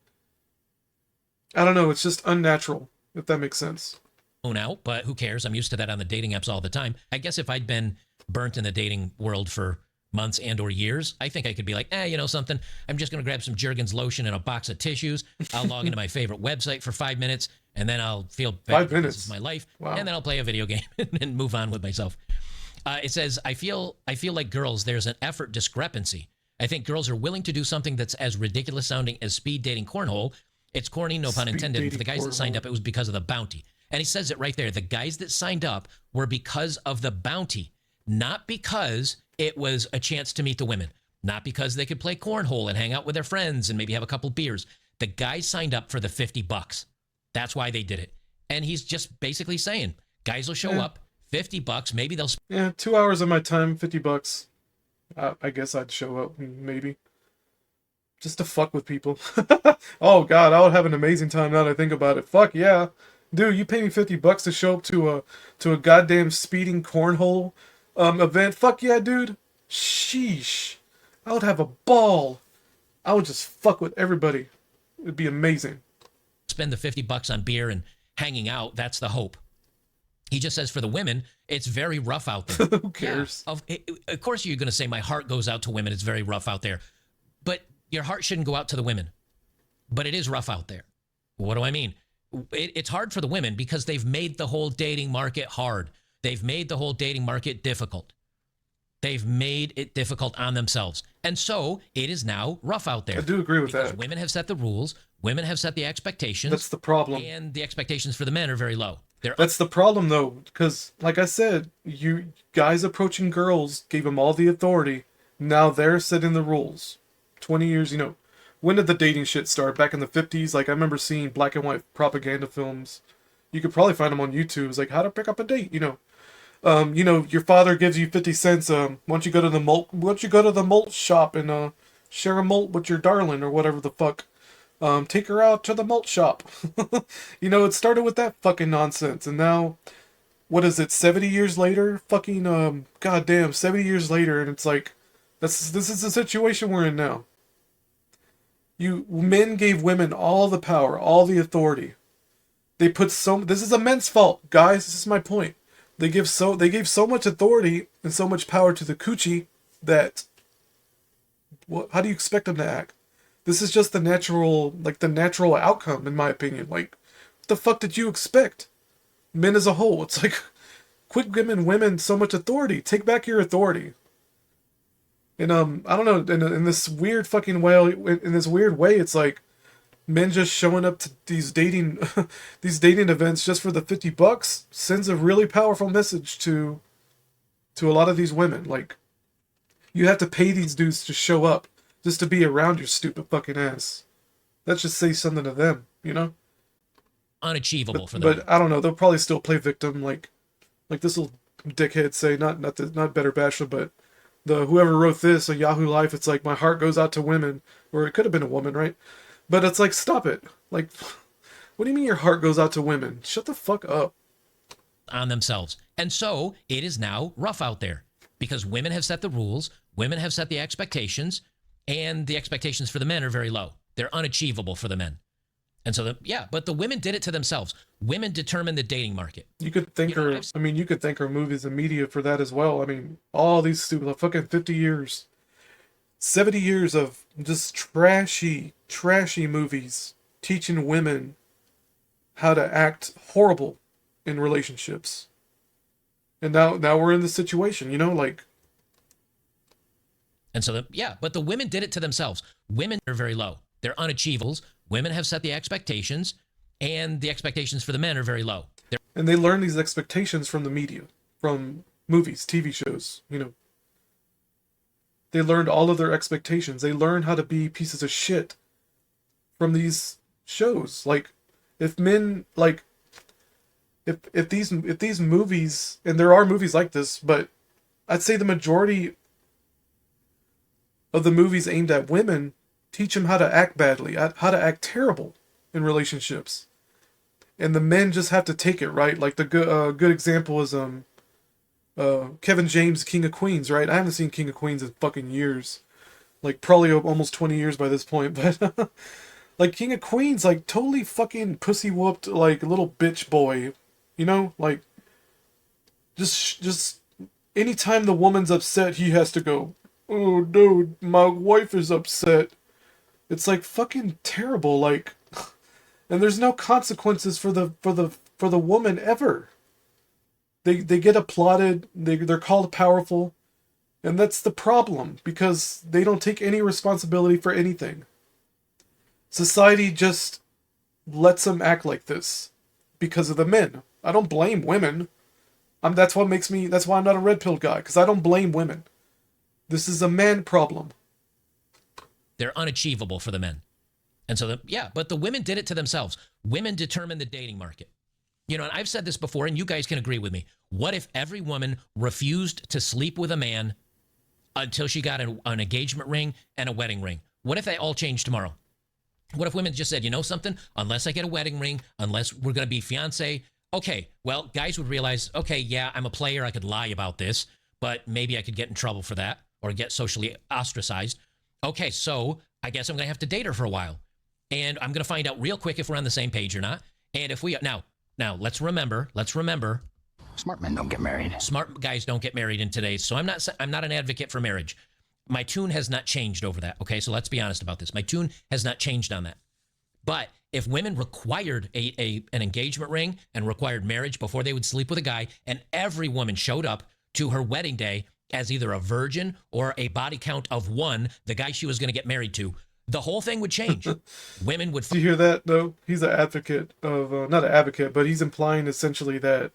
I don't know. It's just unnatural, if that makes sense. Out, but who cares? I'm used to that on the dating apps all the time. I guess if I'd been burnt in the dating world for months and or years, I think I could be like, something? I'm just going to grab some Jergens lotion and a box of tissues. I'll log into my favorite website for 5 minutes, and then I'll feel bad. 5 minutes. This is my life. Wow. And then I'll play a video game and move on with myself. It says, I feel like girls, there's an effort discrepancy. I think girls are willing to do something that's as ridiculous sounding as speed dating cornhole. It's corny, no pun Speed intended. And for the dating guys that signed cornhole. up, it was because of the bounty. And he says it right there. The guys that signed up were because of the bounty, not because it was a chance to meet the women, not because they could play cornhole and hang out with their friends and maybe have a couple beers. The guys signed up for the $50. That's why they did it. And he's just basically saying, guys will show up, $50, maybe they'll. Yeah, 2 hours of my time, $50. I guess I'd show up, maybe. Just to fuck with people. Oh god, I would have an amazing time now that I think about it. Fuck yeah. Dude, you pay me $50 to show up to a goddamn speeding cornhole event. Fuck yeah, dude. Sheesh. I would have a ball. I would just fuck with everybody. It'd be amazing. Spend the $50 on beer and hanging out. That's the hope. He just says for the women, it's very rough out there. Who cares? Yeah, of course you're going to say my heart goes out to women. It's very rough out there. But your heart shouldn't go out to the women. But it is rough out there. What do I mean? It's hard for the women because they've made the whole dating market hard. They've made the whole dating market difficult. They've made it difficult on themselves. And so it is now rough out there. I do agree with because that. Women have set the rules. Women have set the expectations. That's the problem. And the expectations for the men are very low. That's the problem, though, because, like I said, you guys approaching girls gave them all the authority. Now they're setting the rules. 20 years, when did the dating shit start? Back in the 50s? Like, I remember seeing black and white propaganda films. You could probably find them on YouTube. It's like, how to pick up a date, your father gives you 50 cents. Why don't you go to the malt shop and share a malt with your darling or whatever the fuck. Take her out to the malt shop. It started with that fucking nonsense, and now, what is it, 70 years later? Fucking, goddamn, 70 years later, and it's like, this is the situation we're in now. Men gave women all the power, all the authority. This is a men's fault, guys, this is my point. They gave so much authority and so much power to the coochie that, how do you expect them to act? This is just the natural outcome, in my opinion. Like, what the fuck did you expect? Men as a whole, it's like, quit giving women so much authority. Take back your authority. And, I don't know, in this weird fucking way, it's like, men just showing up to these dating events just for the $50 sends a really powerful message to a lot of these women. Like, you have to pay these dudes to show up just to be around your stupid fucking ass. That should say something to them, Unachievable for them. But I don't know. They'll probably still play victim, like this little dickhead say. Not Better Bachelor, but whoever wrote this on Yahoo Life. It's like, my heart goes out to women, or it could have been a woman, right? But it's like, stop it. Like, what do you mean your heart goes out to women? Shut the fuck up. On themselves. And so it is now rough out there because women have set the rules. Women have set the expectations. And the expectations for the men are very low. They're unachievable for the men. And so, but the women did it to themselves. Women determine the dating market. You could thank her. You could thank her movies and media for that as well. All these stupid, fucking 50 years, 70 years of just trashy movies teaching women how to act horrible in relationships. And now we're in this situation, like. And so, but the women did it to themselves. Women are very low. They're unachievable. Women have set the expectations, and the expectations for the men are very low. And they learn these expectations from the media, from movies, TV shows, They learned all of their expectations. They learned how to be pieces of shit from these shows. Like, if men, like, if these movies, and there are movies like this, but I'd say the majority of the movies aimed at women teach them how to act badly, how to act terrible in relationships, and the men just have to take it, right? Like, the good example is Kevin James' King of Queens, right? I haven't seen King of Queens in fucking years, like probably almost 20 years by this point, but like, King of Queens, like, totally fucking pussy whooped, like, little bitch boy, like, just anytime the woman's upset, he has to go, oh, dude, my wife is upset. It's like fucking terrible, like, and there's no consequences for the woman ever. They get applauded. They're called powerful, and that's the problem because they don't take any responsibility for anything. Society just lets them act like this because of the men. I don't blame women. That's what makes me. That's why I'm not a red pill guy, because I don't blame women. This is a man problem. They're unachievable for the men. And so, but the women did it to themselves. Women determine the dating market. You know, and I've said this before, and you guys can agree with me. What if every woman refused to sleep with a man until she got an engagement ring and a wedding ring? What if they all changed tomorrow? What if women just said, you know something? Unless I get a wedding ring, unless we're going to be fiancé, okay, well, guys would realize, okay, yeah, I'm a player. I could lie about this, but maybe I could get in trouble for that or get socially ostracized. Okay, so I guess I'm going to have to date her for a while. And I'm going to find out real quick if we're on the same page or not. And if we, now, let's remember. Smart men don't get married. Smart guys don't get married in today's. So I'm not an advocate for marriage. My tune has not changed over that. Okay, so let's be honest about this. My tune has not changed on that. But if women required an engagement ring and required marriage before they would sleep with a guy, and every woman showed up to her wedding day as either a virgin or a body count of 1, the guy she was going to get married to, the whole thing would change. Women would. Do you hear that, though? He's an advocate of, not an advocate, but he's implying essentially that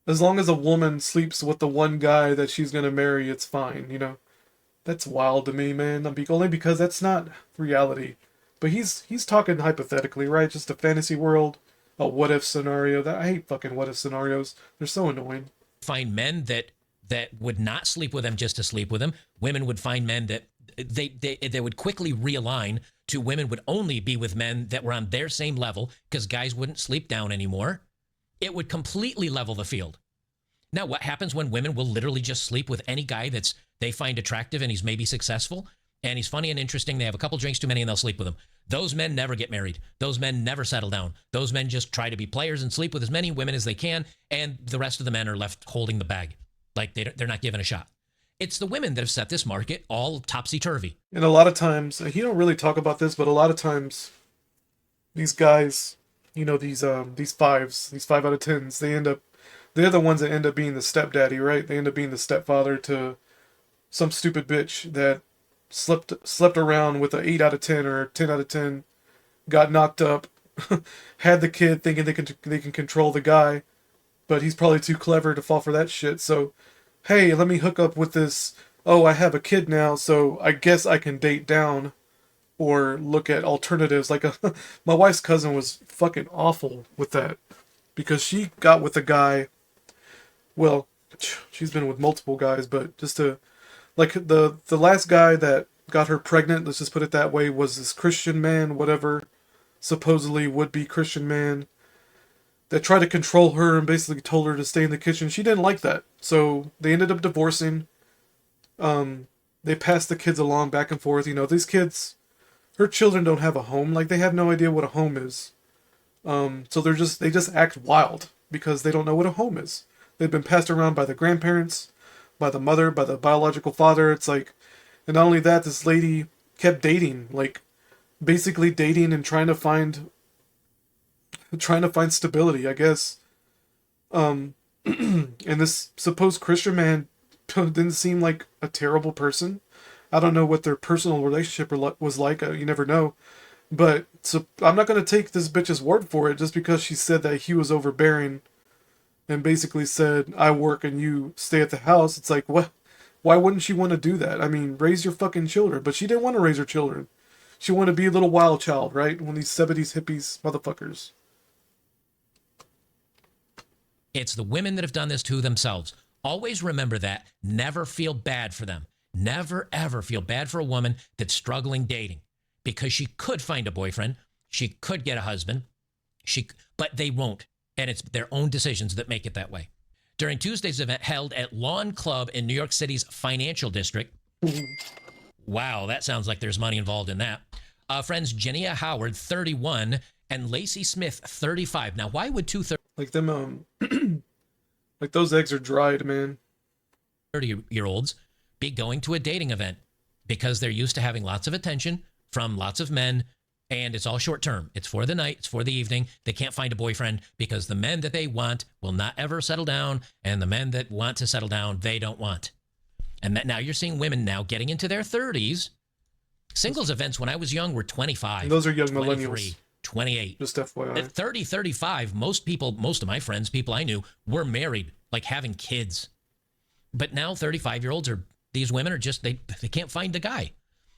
as long as a woman sleeps with the one guy that she's going to marry, it's fine, you know? That's wild to me, man. Only because that's not reality. But he's talking hypothetically, right? Just a fantasy world, a what-if scenario. I hate fucking what-if scenarios. They're so annoying. Find men that would not sleep with them just to sleep with them. Women would find men that they would quickly realign to women would only be with men that were on their same level because guys wouldn't sleep down anymore. It would completely level the field. Now, what happens when women will literally just sleep with any guy that's they find attractive and he's maybe successful and he's funny and interesting? They have a couple drinks too many and they'll sleep with him. Those men never get married. Those men never settle down. Those men just try to be players and sleep with as many women as they can, and the rest of the men are left holding the bag. Like they're not given a shot. It's the women that have set this market all topsy-turvy. And a lot of times, he don't really talk about this, but a lot of times, these guys, you know, these 5s, these 5 out of 10s, they're the ones that end up being the stepdaddy, right? They end up being the stepfather to some stupid bitch that slept around with a 8 out of 10 or 10 out of 10, got knocked up, had the kid thinking they can control the guy, but he's probably too clever to fall for that shit. So, hey, let me hook up with this. Oh, I have a kid now, so I guess I can date down or look at alternatives. Like my wife's cousin was fucking awful with that because she got with a guy. Well, she's been with multiple guys, but just to like the last guy that got her pregnant, let's just put it that way, was this Christian man, whatever, supposedly would-be Christian man, that tried to control her and basically told her to stay in the kitchen. She didn't like that. So they ended up divorcing. They passed the kids along back and forth. You know, these kids, her children don't have a home. Like, they have no idea what a home is. So they just act wild because they don't know what a home is. They've been passed around by the grandparents, by the mother, by the biological father. It's like, and not only that, this lady kept dating, like basically dating and trying to find stability, I guess. And this supposed Christian man didn't seem like a terrible person. I don't know what their personal relationship was like. You never know. But so I'm not going to take this bitch's word for it just because she said that he was overbearing and basically said, I work and you stay at the house. It's like, what? Why wouldn't she want to do that? I mean, raise your fucking children. But she didn't want to raise her children. She wanted to be a little wild child, right? One of these 70s hippies motherfuckers. It's the women that have done this to themselves. Always remember that. Never feel bad for them. Never, ever feel bad for a woman that's struggling dating. Because she could find a boyfriend. She could get a husband. But they won't. And it's their own decisions that make it that way. During Tuesday's event held at Lawn Club in New York City's financial district. Wow, that sounds like there's money involved in that. Friends Jenia Howard, 31, and Lacey Smith, 35. Now, why would 2 like them, like those eggs are dried, man. 30-year-olds be going to a dating event? Because they're used to having lots of attention from lots of men, And it's all short term. It's for the night. It's for the evening. They can't find a boyfriend because the men that they want will not ever settle down. And the men that want to settle down, they don't want. And that now you're seeing women now getting into their 30s. Singles events when I was young were 25. And those are young 23, millennials. 28. Just FYI. At 30, 35, most of my friends, people I knew, were married, like having kids. But now 35-year-olds these women are just, they can't find a guy.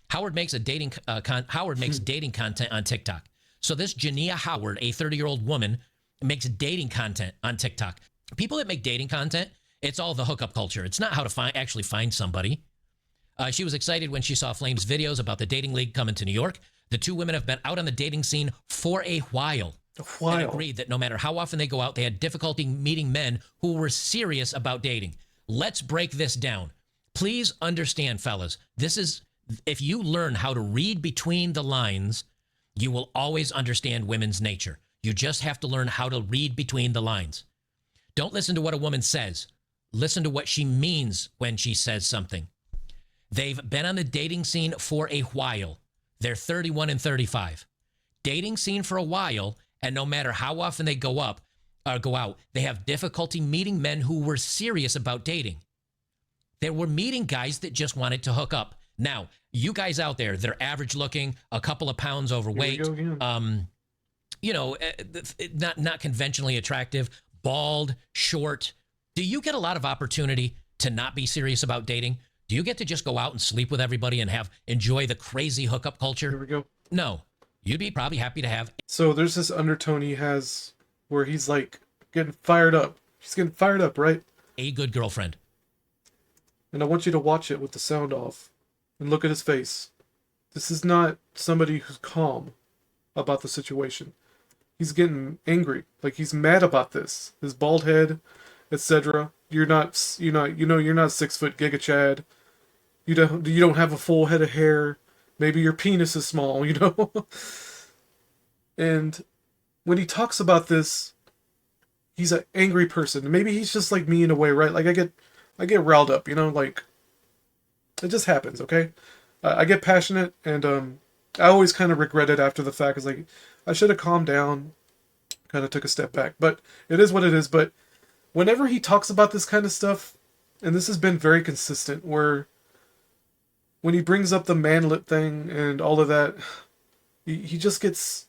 Howard makes dating content on TikTok. So this Jania Howard, a 30-year-old woman, makes dating content on TikTok. People that make dating content, it's all the hookup culture. It's not how to actually find somebody. She was excited when she saw Flame's videos about the dating league coming to New York. The two women have been out on the dating scene for a while. And agreed that no matter how often they go out, they had difficulty meeting men who were serious about dating. Let's break this down. Please understand, fellas, if you learn how to read between the lines, you will always understand women's nature. You just have to learn how to read between the lines. Don't listen to what a woman says. Listen to what she means when she says something. They've been on the dating scene for a while. They're 31 and 35. Dating scene for a while, and no matter how often they go out, they have difficulty meeting men who were serious about dating. They were meeting guys that just wanted to hook up. Now, you guys out there, they're average looking, a couple of pounds overweight, not conventionally attractive, bald, short. Do you get a lot of opportunity to not be serious about dating? Do you get to just go out and sleep with everybody and enjoy the crazy hookup culture? Here we go. No. You'd be probably happy to have. So there's this undertone he has where he's like getting fired up. He's getting fired up, right? A good girlfriend. And I want you to watch it with the sound off and look at his face. This is not somebody who's calm about the situation. He's getting angry. Like he's mad about this. His bald head, etc. You're not 6 foot Giga Chad. You don't have a full head of hair. Maybe your penis is small, And when he talks about this, he's an angry person. Maybe he's just like me in a way, right? Like I get riled up, like it just happens, okay? I get passionate, and I always kind of regret it after the fact. It's like I should have calmed down, kind of took a step back. But it is what it is. But whenever he talks about this kind of stuff, and this has been very consistent, where when he brings up the manlet thing and all of that, he just gets...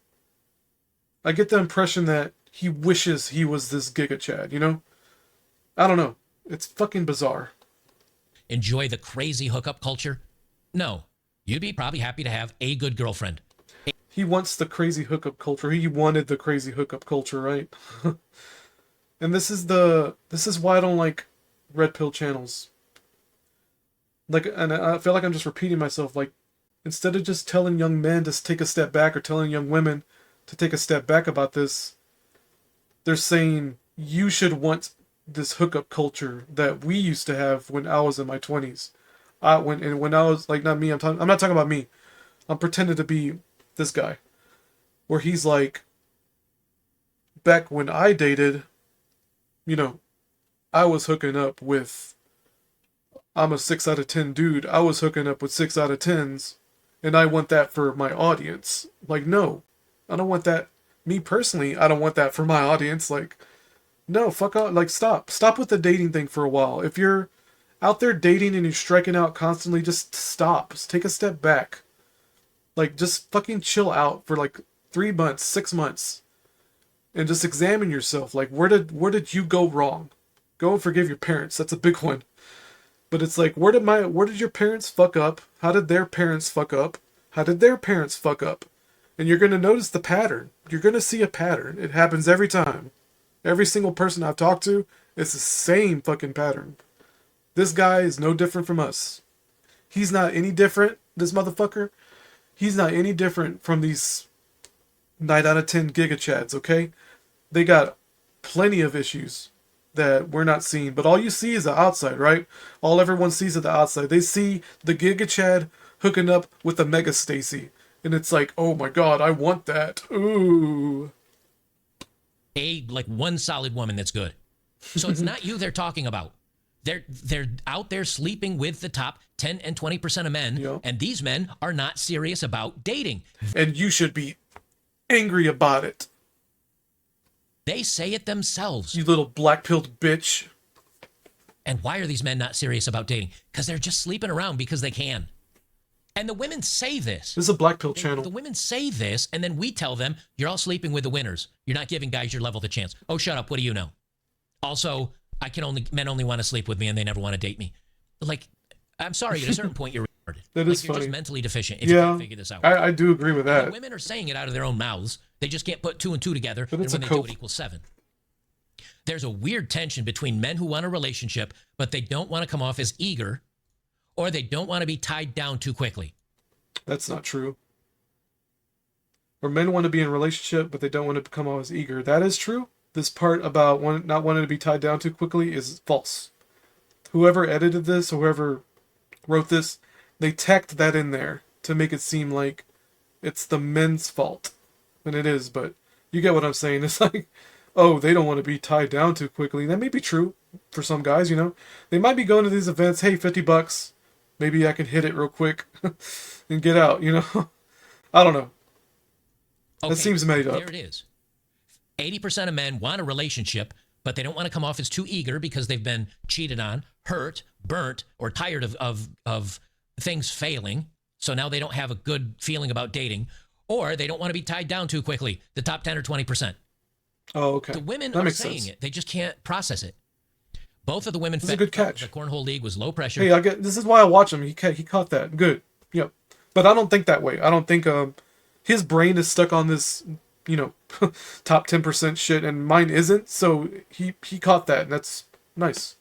I get the impression that he wishes he was this Giga Chad, I don't know. It's fucking bizarre. Enjoy the crazy hookup culture? No. You'd be probably happy to have a good girlfriend. He wants the crazy hookup culture. He wanted the crazy hookup culture, right? And this is why I don't like red pill channels. And I feel like I'm just repeating myself. Like, instead of just telling young men to take a step back, or telling young women to take a step back about this, they're saying you should want this hookup culture that we used to have when I was in my 20s. When I was like, not me. I'm not talking about me. I'm pretending to be this guy, where he's like, back when I dated, I was hooking up with... I'm a 6 out of 10 dude. I was hooking up with 6 out of 10s, and I want that for my audience. Like, no, I don't want that. Me personally, I don't want that for my audience. Like, no, fuck off. Like, stop with the dating thing for a while. If you're out there dating and you're striking out constantly, just stop. Just take a step back. Like, just fucking chill out for like 3 months, 6 months, and just examine yourself. Like, where did you go wrong? Go and forgive your parents. That's a big one. But it's like, where did your parents fuck up? How did their parents fuck up? How did their parents fuck up? And you're going to notice the pattern. You're going to see a pattern. It happens every time. Every single person I've talked to, it's the same fucking pattern. This guy is no different from us. He's not any different, this motherfucker. He's not any different from these 9 out of 10 Giga Chads, okay? They got plenty of issues that we're not seeing, but all you see is the outside, right? All everyone sees is the outside. They see the Giga Chad hooking up with the Mega Stacy, and it's like, oh my god, I want that. Ooh. One solid woman that's good. So it's not you they're talking about. They're out there sleeping with the top 10 and 20% of men, and these men are not serious about dating. And you should be angry about it. They say it themselves. You little black-pilled bitch. And why are these men not serious about dating? Because they're just sleeping around because they can. And the women say this. This is a black pill channel. The women say this, and then we tell them, you're all sleeping with the winners. You're not giving guys your level the chance. Oh, shut up. What do you know? Also, men only want to sleep with me and they never want to date me. Like, I'm sorry, at a certain point, you're retarded. That is you're funny. just mentally deficient if you can't figure this out. I do agree with that. The women are saying it out of their own mouths. They just can't put 2 and 2 together, and when they do it equals 7. There's a weird tension between men who want a relationship, but they don't want to come off as eager, or they don't want to be tied down too quickly. That's not true. Or men want to be in a relationship, but they don't want to come off as eager. That is true. This part about not wanting to be tied down too quickly is false. Whoever edited this, or whoever wrote this, they tacked that in there to make it seem like it's the men's fault. And it is, but you get what I'm saying. It's like, oh, they don't want to be tied down too quickly. That may be true for some guys, you know. They might be going to these events, hey, $50. Maybe I can hit it real quick and get out, you know. I don't know. Okay, that seems made up. There it is. 80% of men want a relationship, but they don't want to come off as too eager because they've been cheated on, hurt, burnt, or tired of things failing. So now they don't have a good feeling about dating, or they don't want to be tied down too quickly, the top 10 or 20%. Oh, okay. The women that are makes saying sense. it. They just can't process it. Both of the women That's a good catch. The Cornhole League was low pressure. Hey, this is why I watch him. He caught that. Good. Yep. But I don't think that way. I don't think his brain is stuck on this, you know, top 10% shit, and mine isn't. So he caught that, and that's nice.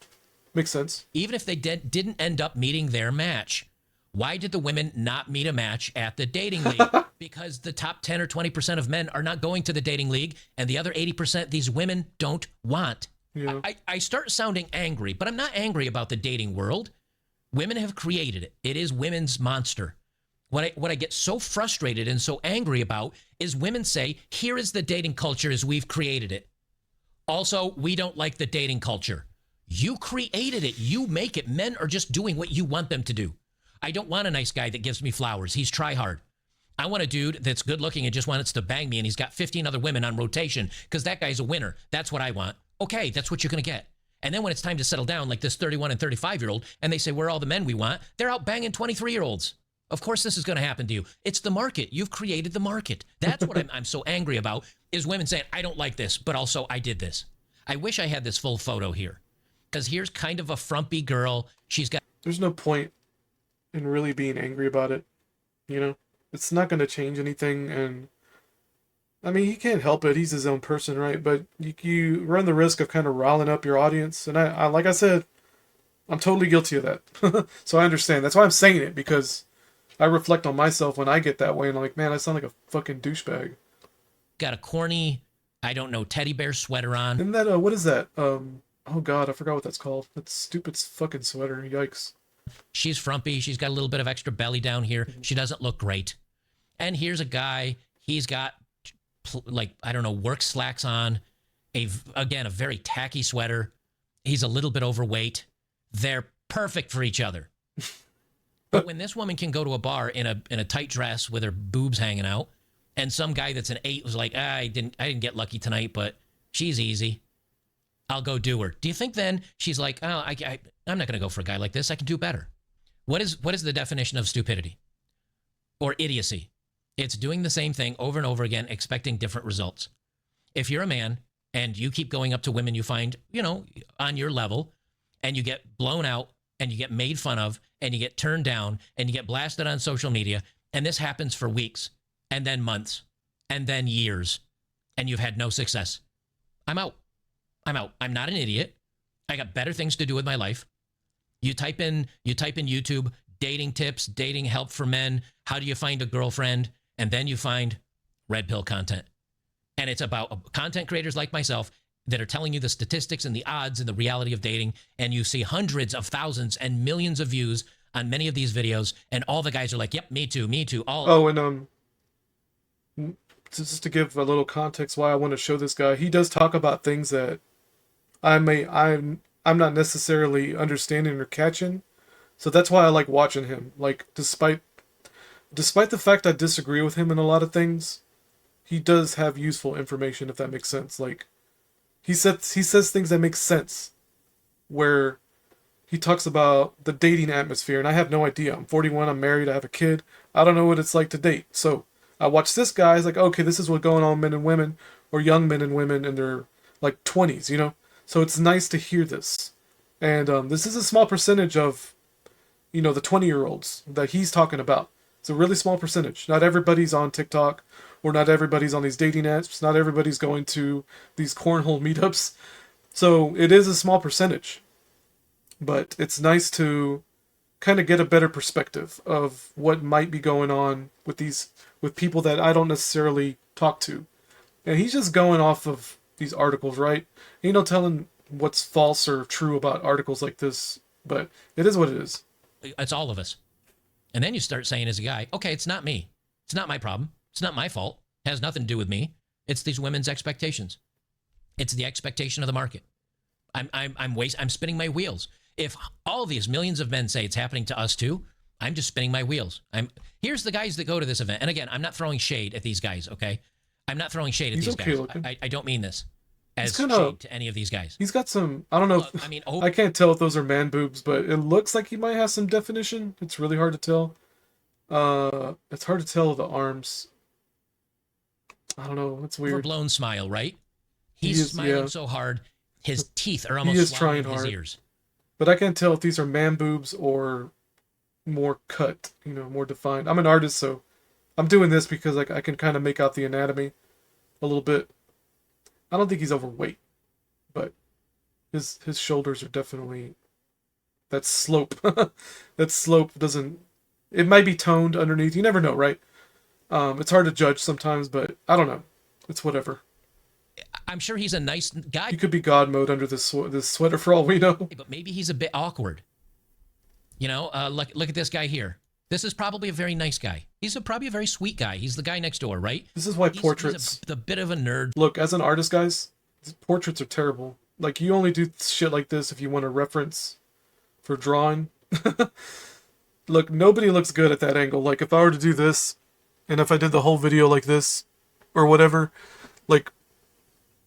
Makes sense. Even if they didn't end up meeting their match, why did the women not meet a match at the dating league? Because the top 10 or 20% of men are not going to the dating league, and the other 80% these women don't want. Yeah. I start sounding angry, but I'm not angry about the dating world. Women have created it. It is women's monster. What I get so frustrated and so angry about is women say, here is the dating culture as we've created it. Also, we don't like the dating culture. You created it. You make it. Men are just doing what you want them to do. I don't want a nice guy that gives me flowers. He's try hard. I want a dude that's good looking and just wants to bang me, and he's got 15 other women on rotation because that guy's a winner. That's what I want. Okay, that's what you're going to get. And then when it's time to settle down, like this 31 and 35-year-old, and they say, we're all the men we want, they're out banging 23-year-olds. Of course this is going to happen to you. It's the market. You've created the market. That's what I'm so angry about, is women saying, I don't like this, but also I did this. I wish I had this full photo here, because here's kind of a frumpy girl. She's got... There's no point in really being angry about it, you know? It's not going to change anything, and I mean, he can't help it. He's his own person, right? But you run the risk of kind of riling up your audience. And I like I said, I'm totally guilty of that. So I understand. That's why I'm saying it, because I reflect on myself when I get that way. And I'm like, man, I sound like a fucking douchebag. Got a corny, I don't know, teddy bear sweater on. Isn't that, what is that? Oh God, I forgot what that's called. That stupid fucking sweater. Yikes. She's frumpy. She's got a little bit of extra belly down here. She doesn't look great. And here's a guy. He's got, like, I don't know, work slacks on. Again, a very tacky sweater. He's a little bit overweight. They're perfect for each other. But when this woman can go to a bar in a tight dress with her boobs hanging out, and some guy that's an 8 was like, I didn't get lucky tonight, but she's easy. I'll go do her. Do you think then she's like, oh, I'm not going to go for a guy like this. I can do better. What is the definition of stupidity or idiocy? It's doing the same thing over and over again, expecting different results. If you're a man and you keep going up to women you find, you know, on your level, and you get blown out and you get made fun of and you get turned down and you get blasted on social media, and this happens for weeks and then months and then years, and you've had no success, I'm out. I'm not an idiot. I got better things to do with my life. You type in YouTube, dating tips, dating help for men. How do you find a girlfriend? And then you find red pill content. And it's about content creators like myself that are telling you the statistics and the odds and the reality of dating. And you see hundreds of thousands and millions of views on many of these videos. And all the guys are like, yep, me too. All. Oh, and just to give a little context why I want to show this guy, he does talk about things that I I'm not necessarily understanding or catching. So that's why I like watching him. Like, despite the fact I disagree with him in a lot of things, he does have useful information, if that makes sense. Like, he says things that make sense, where he talks about the dating atmosphere, and I have no idea. I'm 41, I'm married, I have a kid. I don't know what it's like to date. So I watch this guy, it's like, okay, this is what's going on with men and women, or young men and women in their, like, 20s, you know? So it's nice to hear this. And this is a small percentage of, you know, the 20-year-olds that he's talking about. It's a really small percentage. Not everybody's on TikTok, or not everybody's on these dating apps. Not everybody's going to these cornhole meetups. So it is a small percentage. But it's nice to kind of get a better perspective of what might be going on with people that I don't necessarily talk to. And he's just going off of these articles, right? You know, telling what's false or true about articles like this, but it is what it is. It's all of us. And then you start saying as a guy, okay, it's not me. It's not my problem. It's not my fault. It has nothing to do with me. It's these women's expectations. It's the expectation of the market. I'm spinning my wheels. If all these millions of men say it's happening to us too, I'm just spinning my wheels. Here's the guys that go to this event. And again, I'm not throwing shade at these guys, okay? I'm not throwing shade at these guys. I don't mean this as shade to any of these guys. He's got some, I don't know. I can't tell if those are man boobs, but it looks like he might have some definition. It's really hard to tell. It's hard to tell the arms. I don't know. It's weird. Overblown smile, right? He's smiling so hard, his teeth are almost he is swallowing trying his hard. ears. But I can't tell if these are man boobs or more cut, you know, more defined. I'm an artist, so I'm doing this because I can kind of make out the anatomy a little bit. I don't think he's overweight, but his shoulders are definitely that slope. That slope doesn't. It might be toned underneath. You never know, right? It's hard to judge sometimes, but I don't know. It's whatever. I'm sure he's a nice guy. He could be God mode under this sweater for all we know. But maybe he's a bit awkward. You know, look at this guy here. This is probably a very nice guy. He's probably a very sweet guy. He's the guy next door, right? This is why portraits. He's a bit of a nerd. Look, as an artist, guys, portraits are terrible. Like, you only do shit like this if you want a reference for drawing. Look, nobody looks good at that angle. Like, if I were to do this, and if I did the whole video like this, or whatever, like,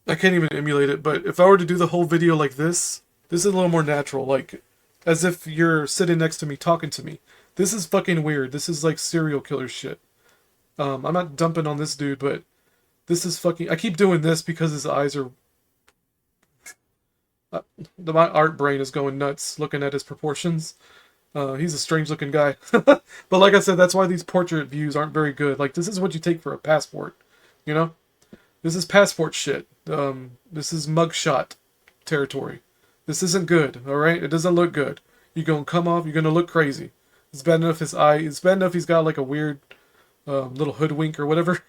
I can't even emulate it, but if I were to do the whole video like this is a little more natural, like, as if you're sitting next to me talking to me. This is fucking weird. This is like serial killer shit. I'm not dumping on this dude, but this is fucking... I keep doing this because his eyes are... my art brain is going nuts looking at his proportions. He's a strange looking guy. But like I said, that's why these portrait views aren't very good. Like, this is what you take for a passport, you know? This is passport shit. This is mugshot territory. This isn't good, alright? It doesn't look good. You're gonna come off, you're gonna look crazy. It's bad enough it's bad enough he's got like a weird little hoodwink or whatever.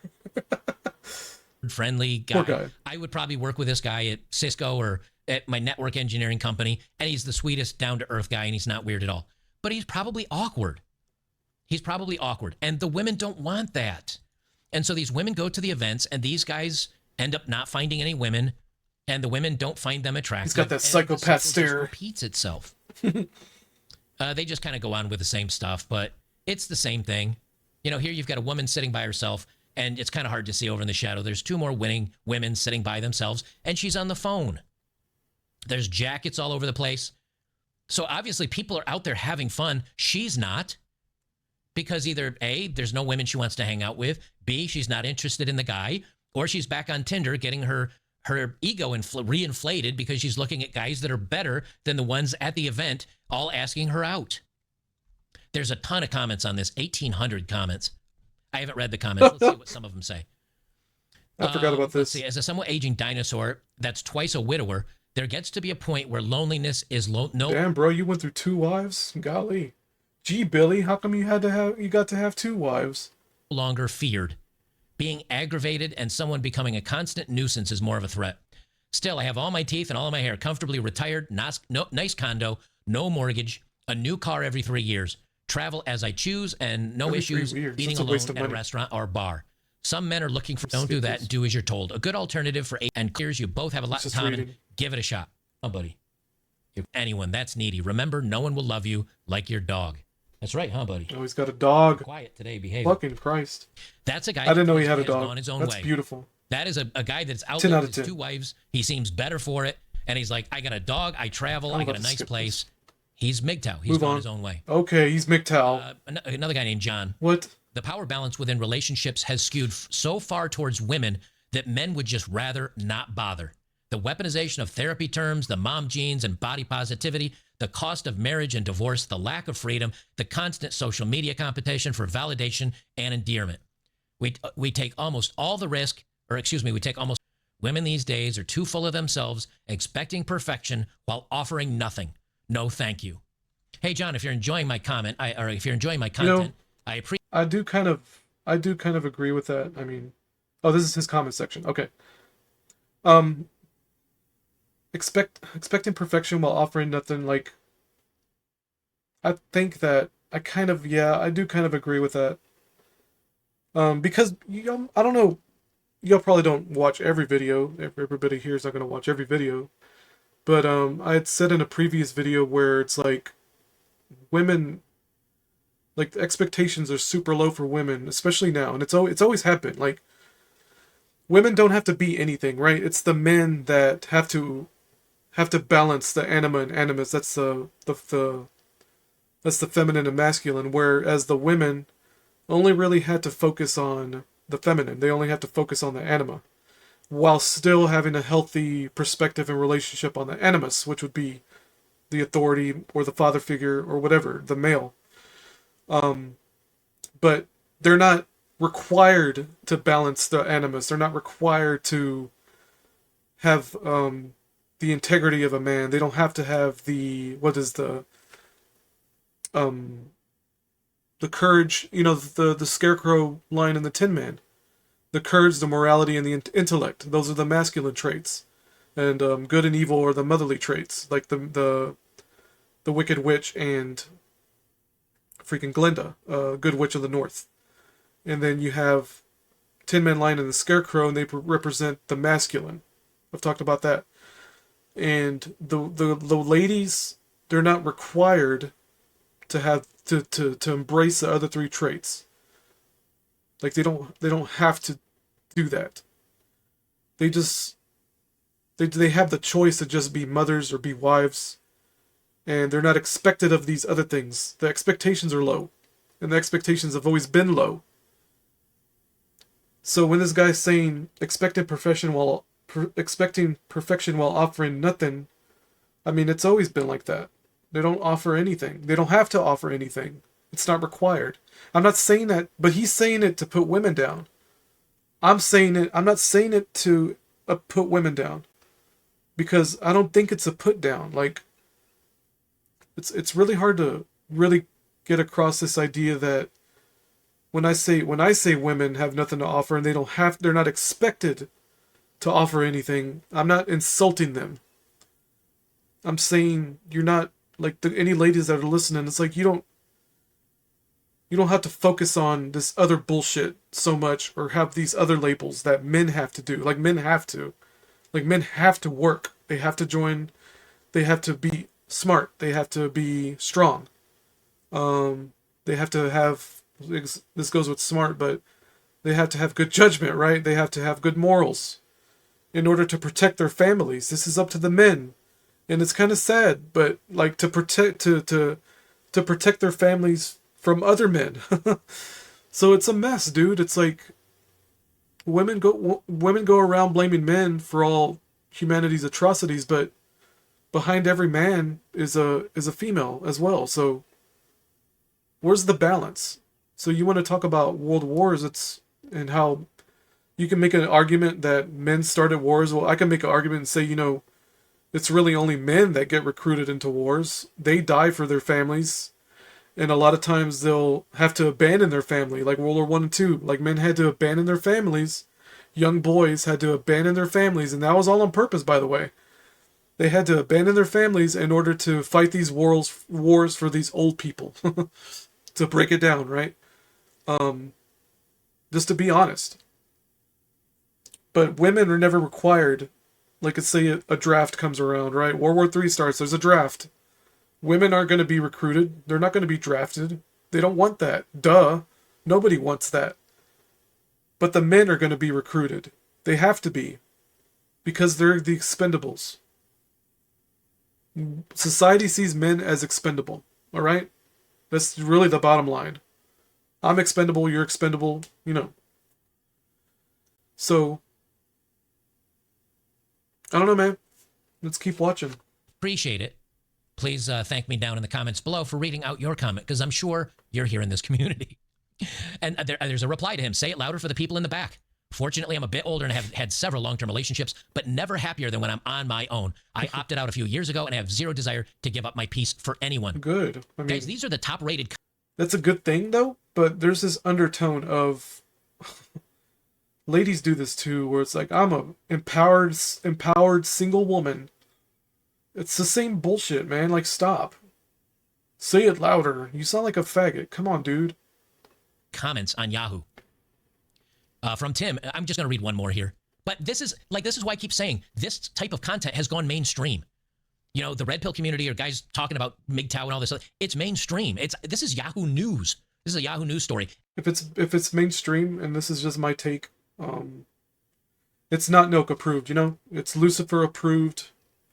Friendly guy. Poor guy. I would probably work with this guy at Cisco or at my network engineering company, and he's the sweetest, down-to-earth guy, and he's not weird at all. But he's probably awkward. And the women don't want that. And so these women go to the events, and these guys end up not finding any women, and the women don't find them attractive. He's got that psychopath stare. It repeats itself. They just kind of go on with the same stuff, but it's the same thing. You know, here you've got a woman sitting by herself, and it's kind of hard to see over in the shadow. There's two more women sitting by themselves, and she's on the phone. There's jackets all over the place. So obviously people are out there having fun. She's not. Because either A, there's no women she wants to hang out with, B, she's not interested in the guy, or she's back on Tinder getting her ego reinflated because she's looking at guys that are better than the ones at the event, all asking her out. There's a ton of comments on this, 1,800 comments. I haven't read the comments. Let's see what some of them say. I forgot about this. Let's see. As a somewhat aging dinosaur that's twice a widower, there gets to be a point where loneliness is Damn, bro, you went through 2 wives? Golly. Gee, Billy, how come you got to have 2 wives? No longer feared. Being aggravated and someone becoming a constant nuisance is more of a threat. Still, I have all my teeth and all of my hair, comfortably retired, nice condo, no mortgage, a new car every 3 years, travel as I choose, and no issues eating alone at a restaurant or bar. Some men are looking for... Don't do that and do as you're told. A good alternative for 8 and clears. You both have a lot in common. Give it a shot. Oh, buddy. If anyone that's needy, remember, no one will love you like your dog. That's right, huh, buddy? Oh, he's got a dog. Quiet today, behavior. Fucking Christ. That's a guy I that didn't know he had a peacefully has dog. gone his own That's way. beautiful. That is a guy that's 10 out outlived of his 10. 2 wives. He seems better for it. And he's like, I got a dog, I travel, I got a nice place. He's MGTOW. He's gone his own way. Okay, he's MGTOW. Another guy named John. What? The power balance within relationships has skewed so far towards women that men would just rather not bother. The weaponization of therapy terms, the mom genes and body positivity, the cost of marriage and divorce, the lack of freedom, the constant social media competition for validation and endearment. We take almost all the risk, women these days are too full of themselves, expecting perfection while offering nothing. No, thank you. Hey, John, if you're enjoying my comment, if you're enjoying my content, I appreciate. I do kind of agree with that. I mean, oh, this is his comment section. Okay. Expecting perfection while offering nothing. Like, I think that I do kind of agree with that. Because I don't know, y'all probably don't watch every video. Everybody here is not going to watch every video. But I had said in a previous video where it's like women, like the expectations are super low for women, especially now, and it's always happened. Like, women don't have to be anything, right? It's the men that have to balance the anima and animus. That's that's the feminine and masculine. Whereas the women only really had to focus on the feminine. They only have to focus on the anima, while still having a healthy perspective and relationship on the animus, which would be the authority or the father figure or whatever, the male. But they're not required to balance the animus. They're not required to have the integrity of a man. They don't have to have the courage, the scarecrow line in the Tin Man. The courage, the morality, and the intellect. Those are the masculine traits. And good and evil are the motherly traits, like the Wicked Witch and freaking Glinda, Good Witch of the North. And then you have Tin Man Lion and the Scarecrow, and they represent the masculine. I've talked about that. And the ladies, they're not required to have to embrace the other 3 traits. Like, they don't have to do that. They have the choice to just be mothers or be wives, and they're not expected of these other things. The expectations are low, and the expectations have always been low. So when this guy's saying expecting perfection while offering nothing, I mean, it's always been like that. They don't offer anything. They don't have to offer anything. It's not required. I'm not saying that, but he's saying it to put women down. I'm not saying it to put women down, because I don't think it's a put down. Like, it's really hard to really get across this idea that when I say women have nothing to offer and they're not expected to offer anything, I'm not insulting them. I'm saying you're not, like, any ladies that are listening, it's like you don't have to focus on this other bullshit so much, or have these other labels that men have to do. Like, men have to work. They have to join. They have to be smart. They have to be strong. They have to have, this goes with smart, but they have to have good judgment, right? They have to have good morals in order to protect their families. This is up to the men. And it's kind of sad, but, like, to protect their families from other men. So it's a mess, dude. It's like women go around blaming men for all humanity's atrocities, but behind every man is a female as well. So where's the balance? So you want to talk about world wars, and how you can make an argument that men started wars. Well, I can make an argument and say, it's really only men that get recruited into wars. They die for their families. And a lot of times they'll have to abandon their family, like World War I and II. Like, men had to abandon their families. Young boys had to abandon their families. And that was all on purpose, by the way. They had to abandon their families in order to fight these wars for these old people. To break it down, right? Just to be honest. But women are never required like let's say a draft comes around, right? World War III starts, there's a draft. Women aren't going to be recruited. They're not going to be drafted. They don't want that. Duh. Nobody wants that. But the men are going to be recruited. They have to be. Because they're the expendables. Society sees men as expendable. Alright? That's really the bottom line. I'm expendable, you're expendable, you know. So, I don't know, man. Let's keep watching. Appreciate it. Please thank me down in the comments below for reading out your comment, because I'm sure you're here in this community. And there's a reply to him. Say it louder for the people in the back. Fortunately, I'm a bit older and have had several long-term relationships, but never happier than when I'm on my own. I opted out a few years ago and I have zero desire to give up my peace for anyone. Good. I mean, guys, these are the top-rated. That's a good thing, though, but there's this undertone of... ladies do this too, where it's like, I'm a empowered single woman. It's the same bullshit, man. Like, stop. Say it louder. You sound like a faggot. Come on, dude. Comments on Yahoo. From Tim, I'm just going to read one more here. But this is why I keep saying this type of content has gone mainstream. You know, the red pill community or guys talking about MGTOW and all this. It's mainstream. This is Yahoo News. This is a Yahoo News story. If it's mainstream, and this is just my take, it's not Milk approved, you know? It's Lucifer approved.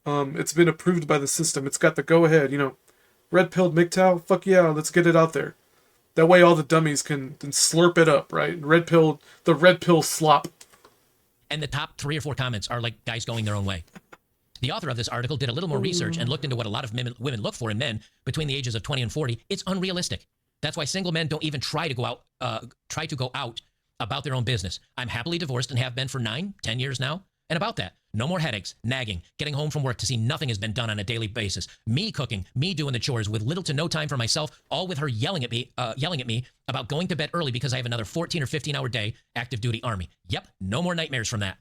It's been approved by the system. It's got the go-ahead, you know. Red-pilled MGTOW, fuck yeah, let's get it out there. That way all the dummies can slurp it up, right? The red pill slop. And the top 3 or 4 comments are like guys going their own way. The author of this article did a little more research and looked into what a lot of women look for in men between the ages of 20 and 40. It's unrealistic. That's why single men don't even try to go out about their own business. I'm happily divorced and have been for 9, 10 years now. And about that, no more headaches, nagging, getting home from work to see nothing has been done on a daily basis. Me cooking, me doing the chores with little to no time for myself, all with her yelling at me about going to bed early because I have another 14 or 15-hour day, active duty army. Yep, no more nightmares from that.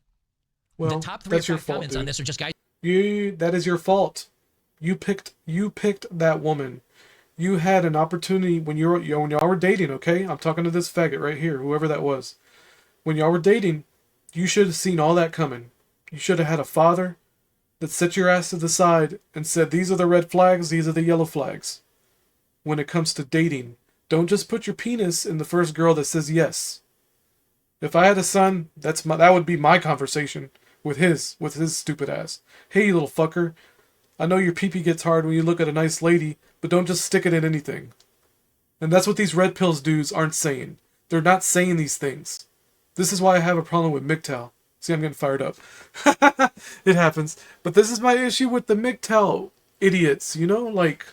Well, the top 3 that's or your 5 fault, comments dude. on this are just guys. That is your fault. You picked that woman. You had an opportunity when y'all were dating, okay? I'm talking to this faggot right here, whoever that was. When y'all were dating, you should have seen all that coming. You should have had a father that set your ass to the side and said, these are the red flags, these are the yellow flags. When it comes to dating, don't just put your penis in the first girl that says yes. If I had a son, that would be my conversation with his stupid ass. Hey, you little fucker. I know your pee-pee gets hard when you look at a nice lady, but don't just stick it in anything. And that's what these red pills dudes aren't saying. They're not saying these things. This is why I have a problem with MGTOW. See, I'm getting fired up. It happens. But this is my issue with the MGTOW idiots, you know? Like,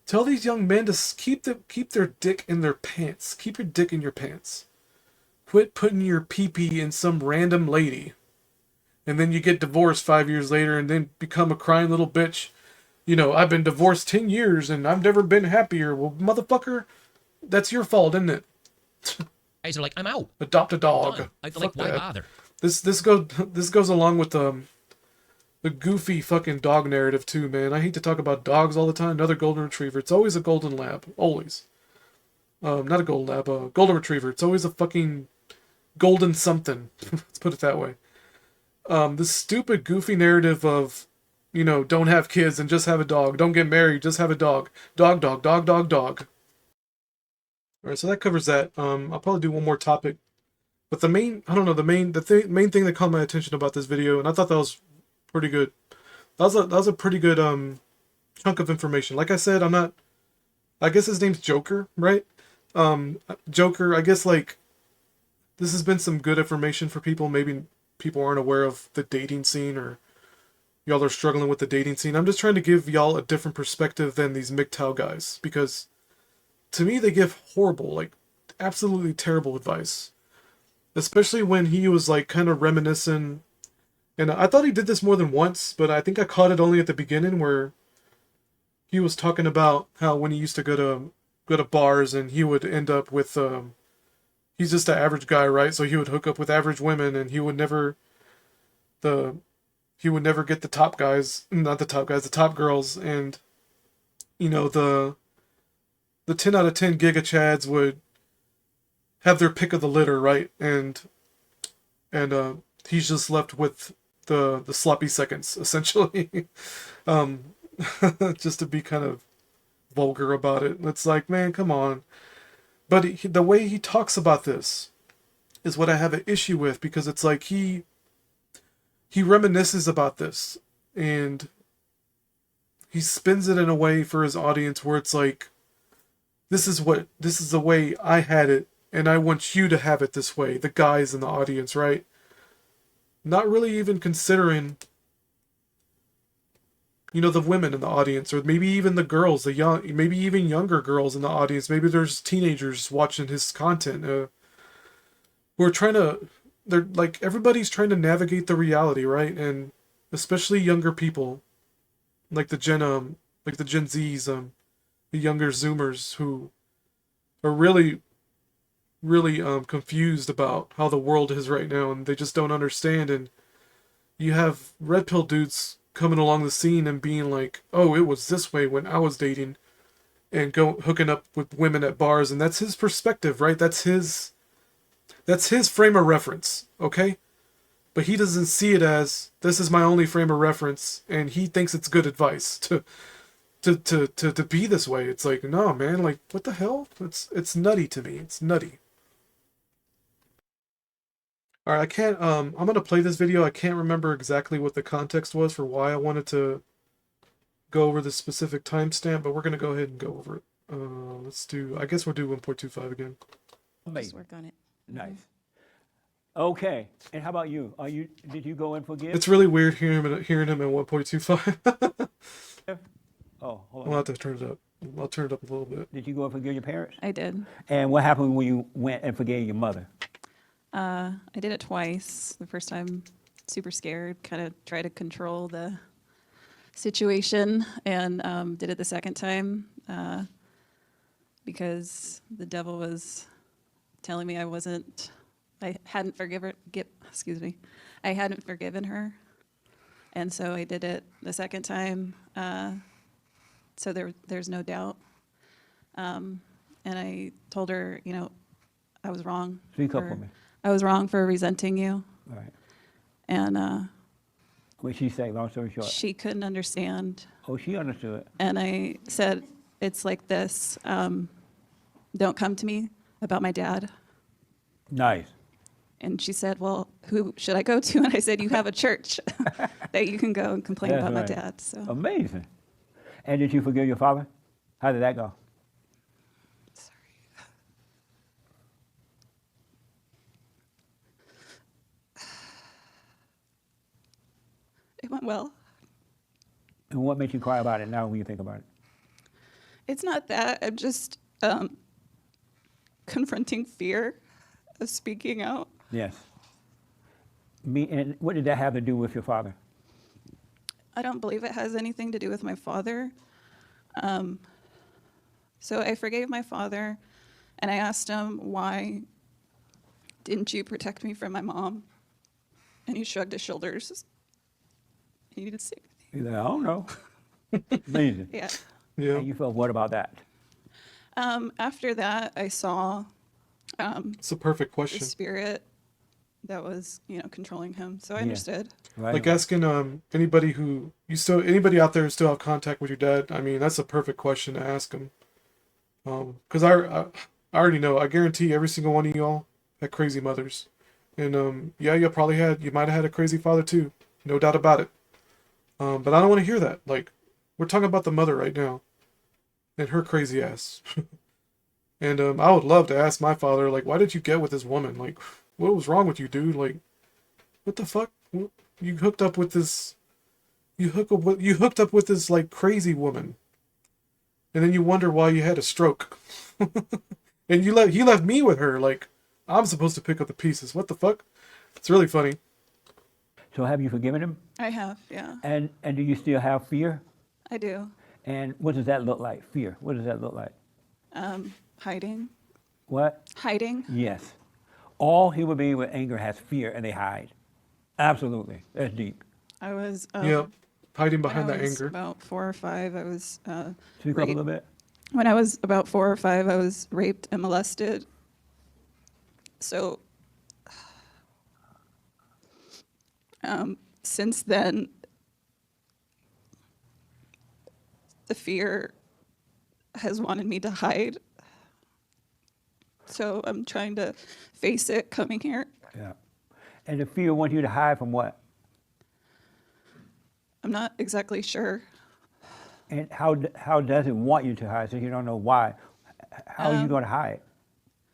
tell these young men to keep their dick in their pants. Keep your dick in your pants. Quit putting your pee-pee in some random lady. And then you get divorced 5 years later and then become a crying little bitch. You know, I've been divorced 10 years and I've never been happier. Well, motherfucker, that's your fault, isn't it? Guys are like, I'm out. Adopt a dog. Like, why bother? This goes along with the goofy fucking dog narrative too, man. I hate to talk about dogs all the time. Another golden retriever. It's always a golden lab. Always. Not a golden lab. A golden retriever. It's always a fucking golden something. Let's put it that way. This stupid goofy narrative of, you know, don't have kids and just have a dog. Don't get married, just have a dog. Dog, dog, dog, dog, dog. Alright, so that covers that. I'll probably do one more topic. But the main thing that caught my attention about this video, and I thought that was pretty good. That was a pretty good chunk of information. Like I said, I guess his name's Joker, right? Joker, I guess, like, this has been some good information for people. Maybe people aren't aware of the dating scene, or y'all are struggling with the dating scene. I'm just trying to give y'all a different perspective than these MGTOW guys, because to me they give horrible, like, absolutely terrible advice. Especially when he was, like, kind of reminiscing. And I thought he did this more than once, but I think I caught it only at the beginning, where he was talking about how when he used to go to bars and he would end up with, he's just an average guy, right? So he would hook up with average women and he would never get the top guys, not the top guys, the top girls. And, you know, the 10 out of 10 Giga Chads would have their pick of the litter, right? And he's just left with the sloppy seconds essentially. um, just to be kind of vulgar about it. It's like, man, come on. But the way he talks about this is what I have an issue with, because it's like he reminisces about this and he spins it in a way for his audience where it's like, this is the way I had it, and I want you to have it this way, the guys in the audience, right? Not really even considering, the women in the audience, or maybe even the girls, maybe even younger girls in the audience. Maybe there's teenagers watching his content, who are they're like, everybody's trying to navigate the reality, right? And especially younger people, like the Gen Zs, the younger Zoomers, who are really, really confused about how the world is right now, and they just don't understand. And you have red pill dudes coming along the scene and being like, "Oh, it was this way when I was dating," and hooking up with women at bars, and that's his perspective, right? That's his frame of reference, okay? But he doesn't see it as, this is my only frame of reference, and he thinks it's good advice to be this way. It's like, no, man, like, what the hell? It's nutty to me. It's nutty. All right, I can't. I'm gonna play this video. I can't remember exactly what the context was for why I wanted to go over this specific timestamp, but we're gonna go ahead and go over it. Let's do. I guess we'll do 1.25 again. Just work on it. Nice. Okay. And how about you? Did you go and forgive? It's really weird hearing him at 1.25. Oh, hold on. I'll have to turn it up. I'll turn it up a little bit. Did you go and forgive your parents? I did. And what happened when you went and forgave your mother? I did it twice. The first time, super scared, kind of tried to control the situation, and did it the second time because the devil was telling me I hadn't forgiven her, and so I did it the second time. So there's no doubt, and I told her, I was wrong. Speak up for me. I was wrong for resenting you. All right. And what did she say, long story short? she couldn't understand. Oh, she understood. And I said, it's like this. Don't come to me about my dad. Nice. And she said, well, who should I go to? And I said, you have a church that you can go and complain That's about my right. dad. So Amazing. And did you forgive your father? How did that go? it went well. And what makes you cry about it now when you think about it? It's not that. I'm just confronting fear of speaking out. Yes. And what did that have to do with your father? I don't believe it has anything to do with my father. So I forgave my father, and I asked him, why didn't you protect me from my mom? And he shrugged his shoulders. He didn't say anything. He's like, I don't know. Amazing. Yeah. Yeah. And you felt what about that? After that, I saw It's a perfect the question. spirit that was, controlling him. So I understood. Right. Like asking anybody out there who still have contact with your dad. I mean, that's a perfect question to ask him. Because I already know. I guarantee every single one of y'all had crazy mothers, and yeah, you might have had a crazy father too, no doubt about it. But I don't want to hear that. Like, we're talking about the mother right now, and her crazy ass. And I would love to ask my father, like, why did you get with this woman? Like, what was wrong with you, dude? Like, what the fuck? You hooked up with this. You hooked up with this like crazy woman, and then you wonder why you had a stroke. And he left me with her. Like, I'm supposed to pick up the pieces. What the fuck? It's really funny. So have you forgiven him? I have, yeah. And do you still have fear? I do. And what does that look like? Fear. What does that look like? Hiding. What? Hiding. Yes. All human beings with anger has fear and they hide. Absolutely. That's deep. I was. Hiding behind when that I was anger. About 4 or 5, I was. Speak up a little bit. When I was about 4 or 5, I was raped and molested. So since then, the fear has wanted me to hide. So I'm trying to face it coming here. Yeah. And the fear wants you to hide from what? I'm not exactly sure. And how does it want you to hide? So you don't know why. How are you going to hide?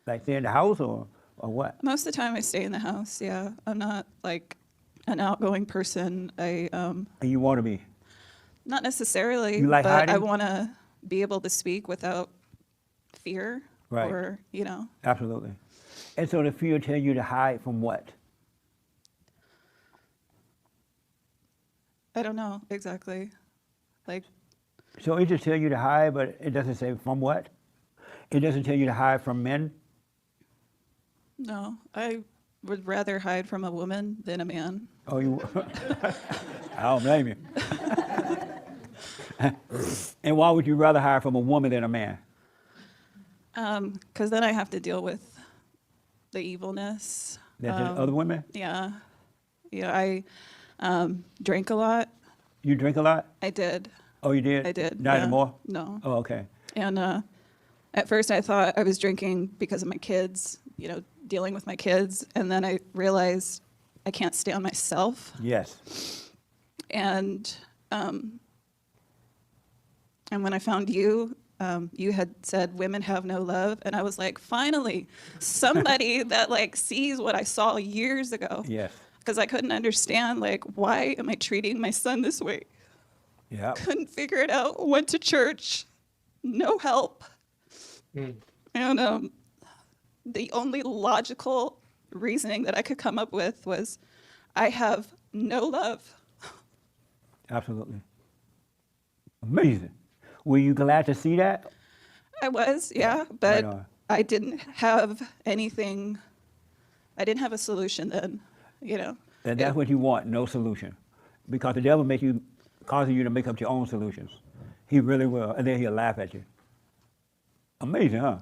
Like stay in the house or what? Most of the time I stay in the house, yeah. I'm not like an outgoing person. And you want to be? Not necessarily, You like but I hiding? want to be able to speak without fear Right. or, you know. Absolutely. And so the fear tell you to hide from what? I don't know exactly. Like, So it just tell you to hide, but it doesn't say from what? It doesn't tell you to hide from men? no, I would rather hide from a woman than a man. Oh, you? I don't blame you. And why would you rather hide from a woman than a man? Because then I have to deal with the evilness. Than the other women? Yeah. Yeah, I drank a lot. You drink a lot? I did. Oh, you did? I did. Not yeah. anymore? No. Oh, okay. And at first I thought I was drinking because of my kids, you know, dealing with my kids. And then I realized I can't stay on myself. Yes. And when I found you, you had said women have no love. And I was like, finally, somebody that like sees what I saw years ago. Yes. Because I couldn't understand, like, why am I treating my son this way? Yeah. Couldn't figure it out. Went to church, no help. And the only logical reasoning that I could come up with was, I have no love. Absolutely. Amazing. Were you glad to see that? I was, yeah, Right but on. I didn't have anything. I didn't have a solution then, you know. And that's what you want, no solution. Because the devil causing you to make up your own solutions. He really will, and then he'll laugh at you. Amazing, huh?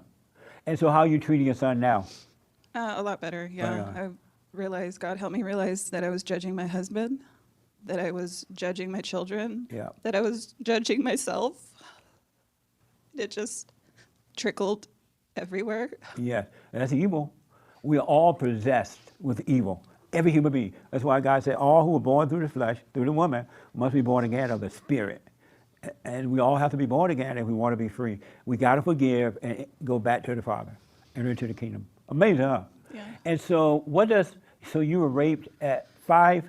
And so how are you treating your son now? A lot better, yeah. Right on. I realized, God helped me realize that I was judging my husband, that I was judging my children, Yeah. that I was judging myself. It just trickled everywhere. Yeah, that's evil. We are all possessed with evil. Every human being. That's why God said all who are born through the flesh, through the woman, must be born again of the spirit. And we all have to be born again if we want to be free. We got to forgive and go back to the Father, enter into the kingdom. Amazing, huh? Yeah. And so so you were raped at 5.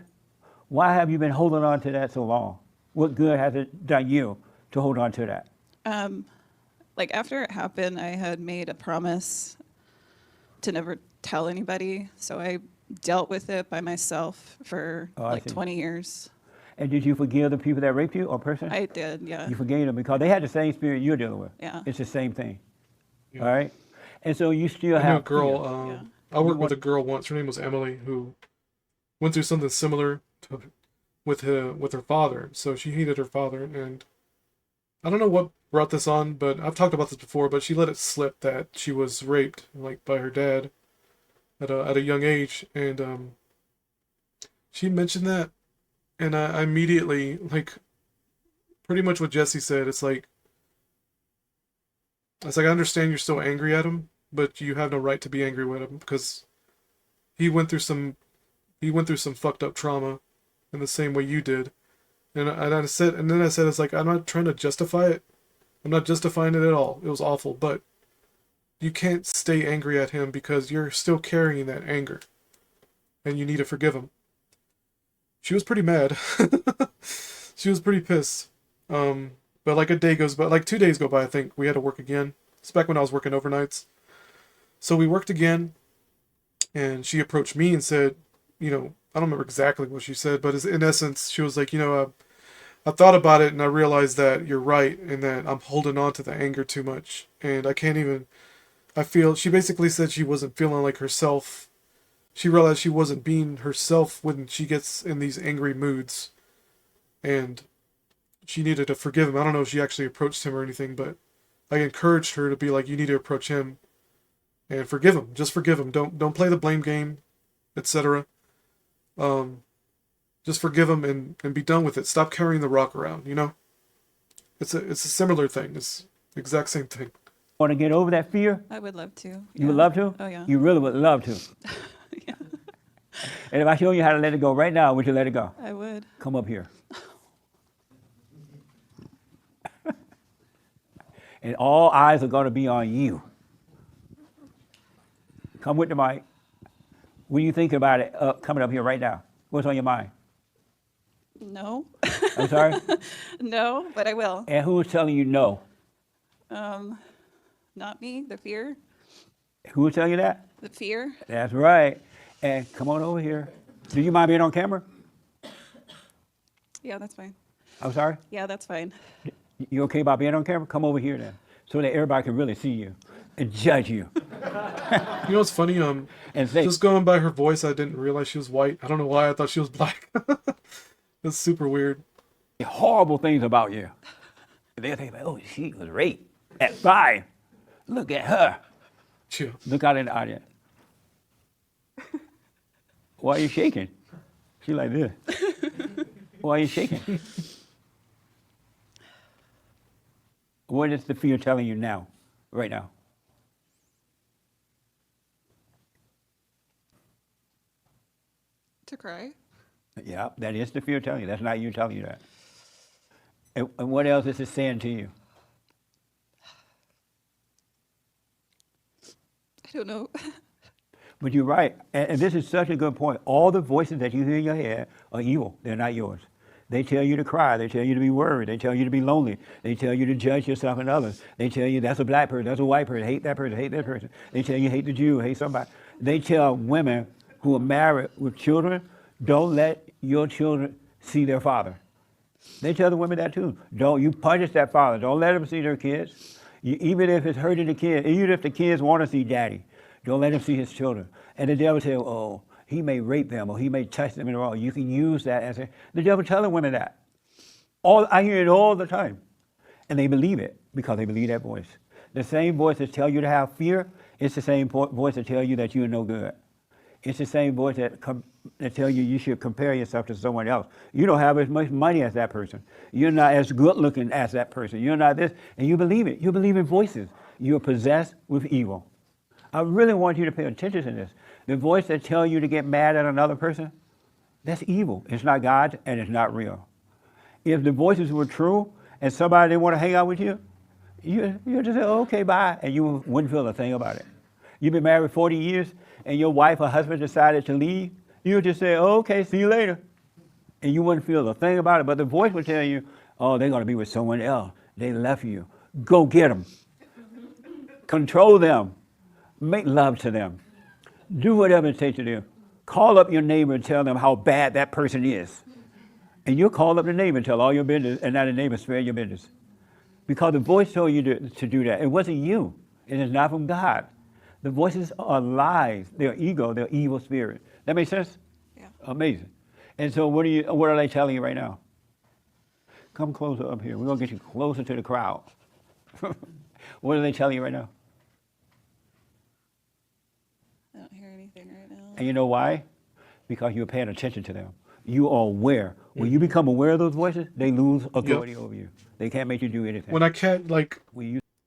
Why have you been holding on to that so long? What good has it done you to hold on to that? Like after it happened, I had made a promise to never tell anybody. So I dealt with it by myself for Oh, I like see. 20 years. And did you forgive the people that raped you or person? I did, yeah. You forgave them because they had the same spirit you're dealing with. Yeah. It's the same thing. Yeah. All right? And so you still I knew have a girl. fear. I worked with a girl once. Her name was Emily, who went through something similar with her father. So she hated her father, and I don't know what brought this on, but I've talked about this before. But she let it slip that she was raped, like by her dad, at a young age, and she mentioned that, and I immediately, like, pretty much what Jesse said. It's like I understand you're still angry at him, but you have no right to be angry with him because he went through some fucked up trauma in the same way you did. And I said, it's like, I'm not trying to justify it. I'm not justifying it at all. It was awful, but you can't stay angry at him because you're still carrying that anger, and you need to forgive him. She was pretty mad. She was pretty pissed. But like a day goes by, like 2 days go by, I think. We had to work again. It's back when I was working overnights. So we worked again, and she approached me and said, I don't remember exactly what she said, but in essence, she was like, I thought about it and I realized that you're right and that I'm holding on to the anger too much. And she basically said she wasn't feeling like herself. She realized she wasn't being herself when she gets in these angry moods. And she needed to forgive him. I don't know if she actually approached him or anything, but I encouraged her to be like, you need to approach him and forgive him. Just forgive him. Don't play the blame game, etc. Just forgive them and be done with it. Stop carrying the rock around, you know? It's a similar thing. It's the exact same thing. Want to get over that fear? I would love to. You would love to? Oh, yeah. You really would love to. And if I show you how to let it go right now, would you let it go? I would. Come up here. And all eyes are going to be on you. Come with the mic. What do you think about it coming up here right now? What's on your mind? No. I'm sorry? No, but I will. And who's telling you no? Not me, the fear. Who's telling you that? The fear. That's right. And come on over here. Do you mind being on camera? Yeah, that's fine. I'm sorry? Yeah, that's fine. You okay about being on camera? Come over here then, so that everybody can really see you and judge you. You know what's funny? And say, just going by her voice, I didn't realize she was white. I don't know why I thought she was black. That's super weird. Horrible things about you. They think, oh, she was raped at 5. Look at her. Chill. Look out in the audience. Why are you shaking? She like this. Why are you shaking? What is the fear telling you now, right now? To cry. Yeah, that is the fear telling you. That's not you telling you that. And what else is it saying to you? I don't know. But you're right. And this is such a good point. All the voices that you hear in your head are evil. They're not yours. They tell you to cry. They tell you to be worried. They tell you to be lonely. They tell you to judge yourself and others. They tell you that's a black person, that's a white person, hate that person, hate that person. They tell you hate the Jew, hate somebody. They tell women who are married with children, don't let your children see their father. They tell the women that too. Don't you punish that father. Don't let them see their kids. Even if it's hurting the kids, even if the kids want to see daddy, don't let them see his children. And the devil says, oh, he may rape them or he may touch them in the wrong. You can use that as the devil telling women that. I hear it all the time. And they believe it because they believe that voice. The same voice that tells you to have fear, it's the same voice that tells you that you're no good. It's the same voice that tells you should compare yourself to someone else. You don't have as much money as that person. You're not as good looking as that person. You're not this. And you believe it. You believe in voices. You're possessed with evil. I really want you to pay attention to this. The voice that tells you to get mad at another person, that's evil. It's not God and it's not real. If the voices were true and somebody didn't want to hang out with you, you just say, oh, okay, bye, and you wouldn't feel a thing about it. You've been married 40 years and your wife or husband decided to leave, you would just say, oh, okay, see you later. And you wouldn't feel a thing about it. But the voice would tell you, oh, they're going to be with someone else. They left you. Go get them. Control them. Make love to them. Do whatever it takes to do. Call up your neighbor and tell them how bad that person is. And you'll call up the neighbor and tell all your business, and now the neighbor spare your business. Because the voice told you to do that. It wasn't you. It is not from God. The voices are lies. They're ego. They're evil spirits. That makes sense? Yeah. Amazing. And so what are they telling you right now? Come closer up here. We're going to get you closer to the crowd. What are they telling you right now? I don't hear anything right now. And you know why? Because you're paying attention to them. You are aware. When you become aware of those voices, they lose authority over you. They can't make you do anything. When I can't, like,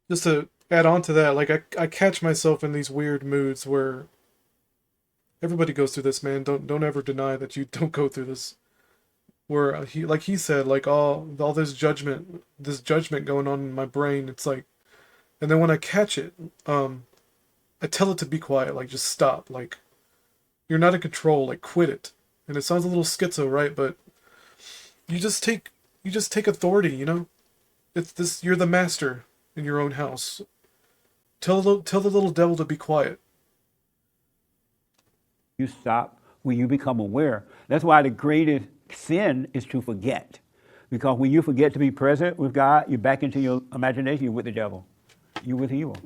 just to add on to that, like, I catch myself in these weird moods where everybody goes through this, man. Don't ever deny that you don't go through this. Where he said, like, all this judgment going on in my brain. It's like, and then when I catch it, I tell it to be quiet, like, just stop, like, you're not in control, like, quit it. And it sounds a little schizo, right? But you just take authority, you know? It's this, you're the master in your own house. Tell the little devil to be quiet. You stop when you become aware. That's why the greatest sin is to forget. Because when you forget to be present with God, you're back into your imagination, you're with the devil. You're with evil.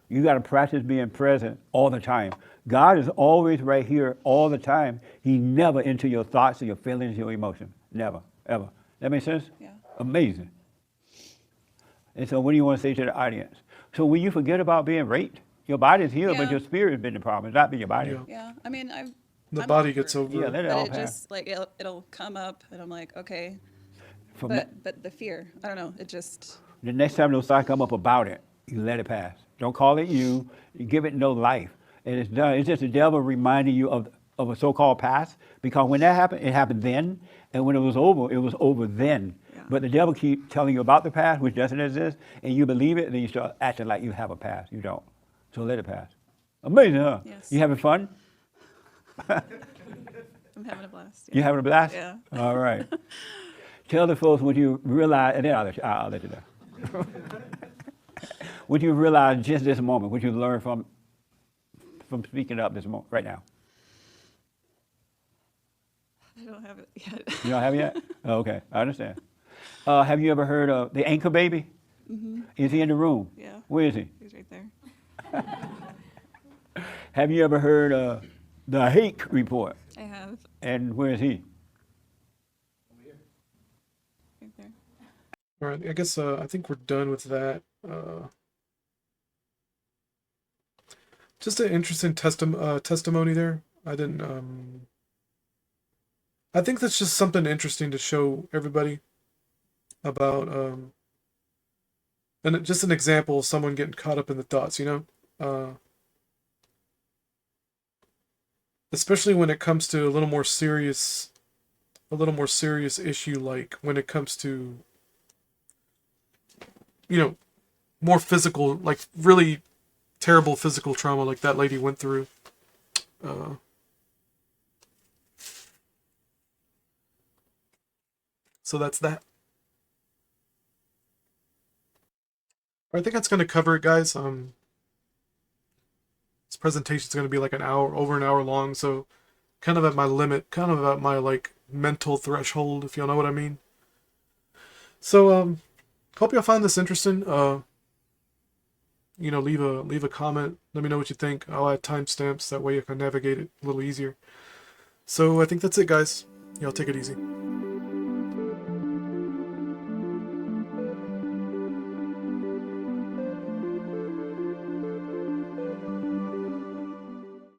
You got to practice being present all the time. God is always right here all the time. He never into your thoughts or your feelings, your emotions. Never, ever. That makes sense? Yeah. Amazing. And so what do you want to say to the audience? So when you forget about being raped, your body's healed, but your spirit has been the problem. It's not been your body. Yeah. I mean, The I'm body gets over it. over Yeah, it. let it But all it pass. just like it'll come up, and I'm like, okay. From that, But the fear, I don't know. It just the next time those thoughts come up about it, you let it pass. Don't call it you. You give it no life. And it's done. It's just the devil reminding you of a so-called past. Because when that happened, it happened then. And when it was over then. Yeah. But the devil keep telling you about the past, which doesn't exist, and you believe it, and then you start acting like you have a past. You don't. So let it pass. Amazing, huh? Yes. You having fun? I'm having a blast. You having a blast? Yeah. All right. Tell the folks when you realize, and then I'll let you know. What you realize just this moment, what you learned from speaking up this moment, right now. I don't have it yet. You don't have it yet? Oh, okay, I understand. Have you ever heard of the anchor baby? Mm-hmm. Is he in the room? Yeah. Where is he? He's right there. Have you ever heard of the Hake report? I have. And where is he? Right there. All right, I guess I think we're done with that. Just an interesting testimony there. I didn't. I think that's just something interesting to show everybody about. And just an example of someone getting caught up in the thoughts. Especially when it comes to a little more serious issue, like when it comes to more physical, like really terrible physical trauma, like that lady went through. So that's that. I think that's going to cover it, guys. This presentation is going to be like over an hour long, so kind of at my limit, kind of at my like mental threshold, if you know what I mean. So hope y'all found this interesting. Leave a comment. Let me know what you think. I'll add timestamps, that way you can navigate it a little easier. So I think that's it, guys. Y'all take it easy.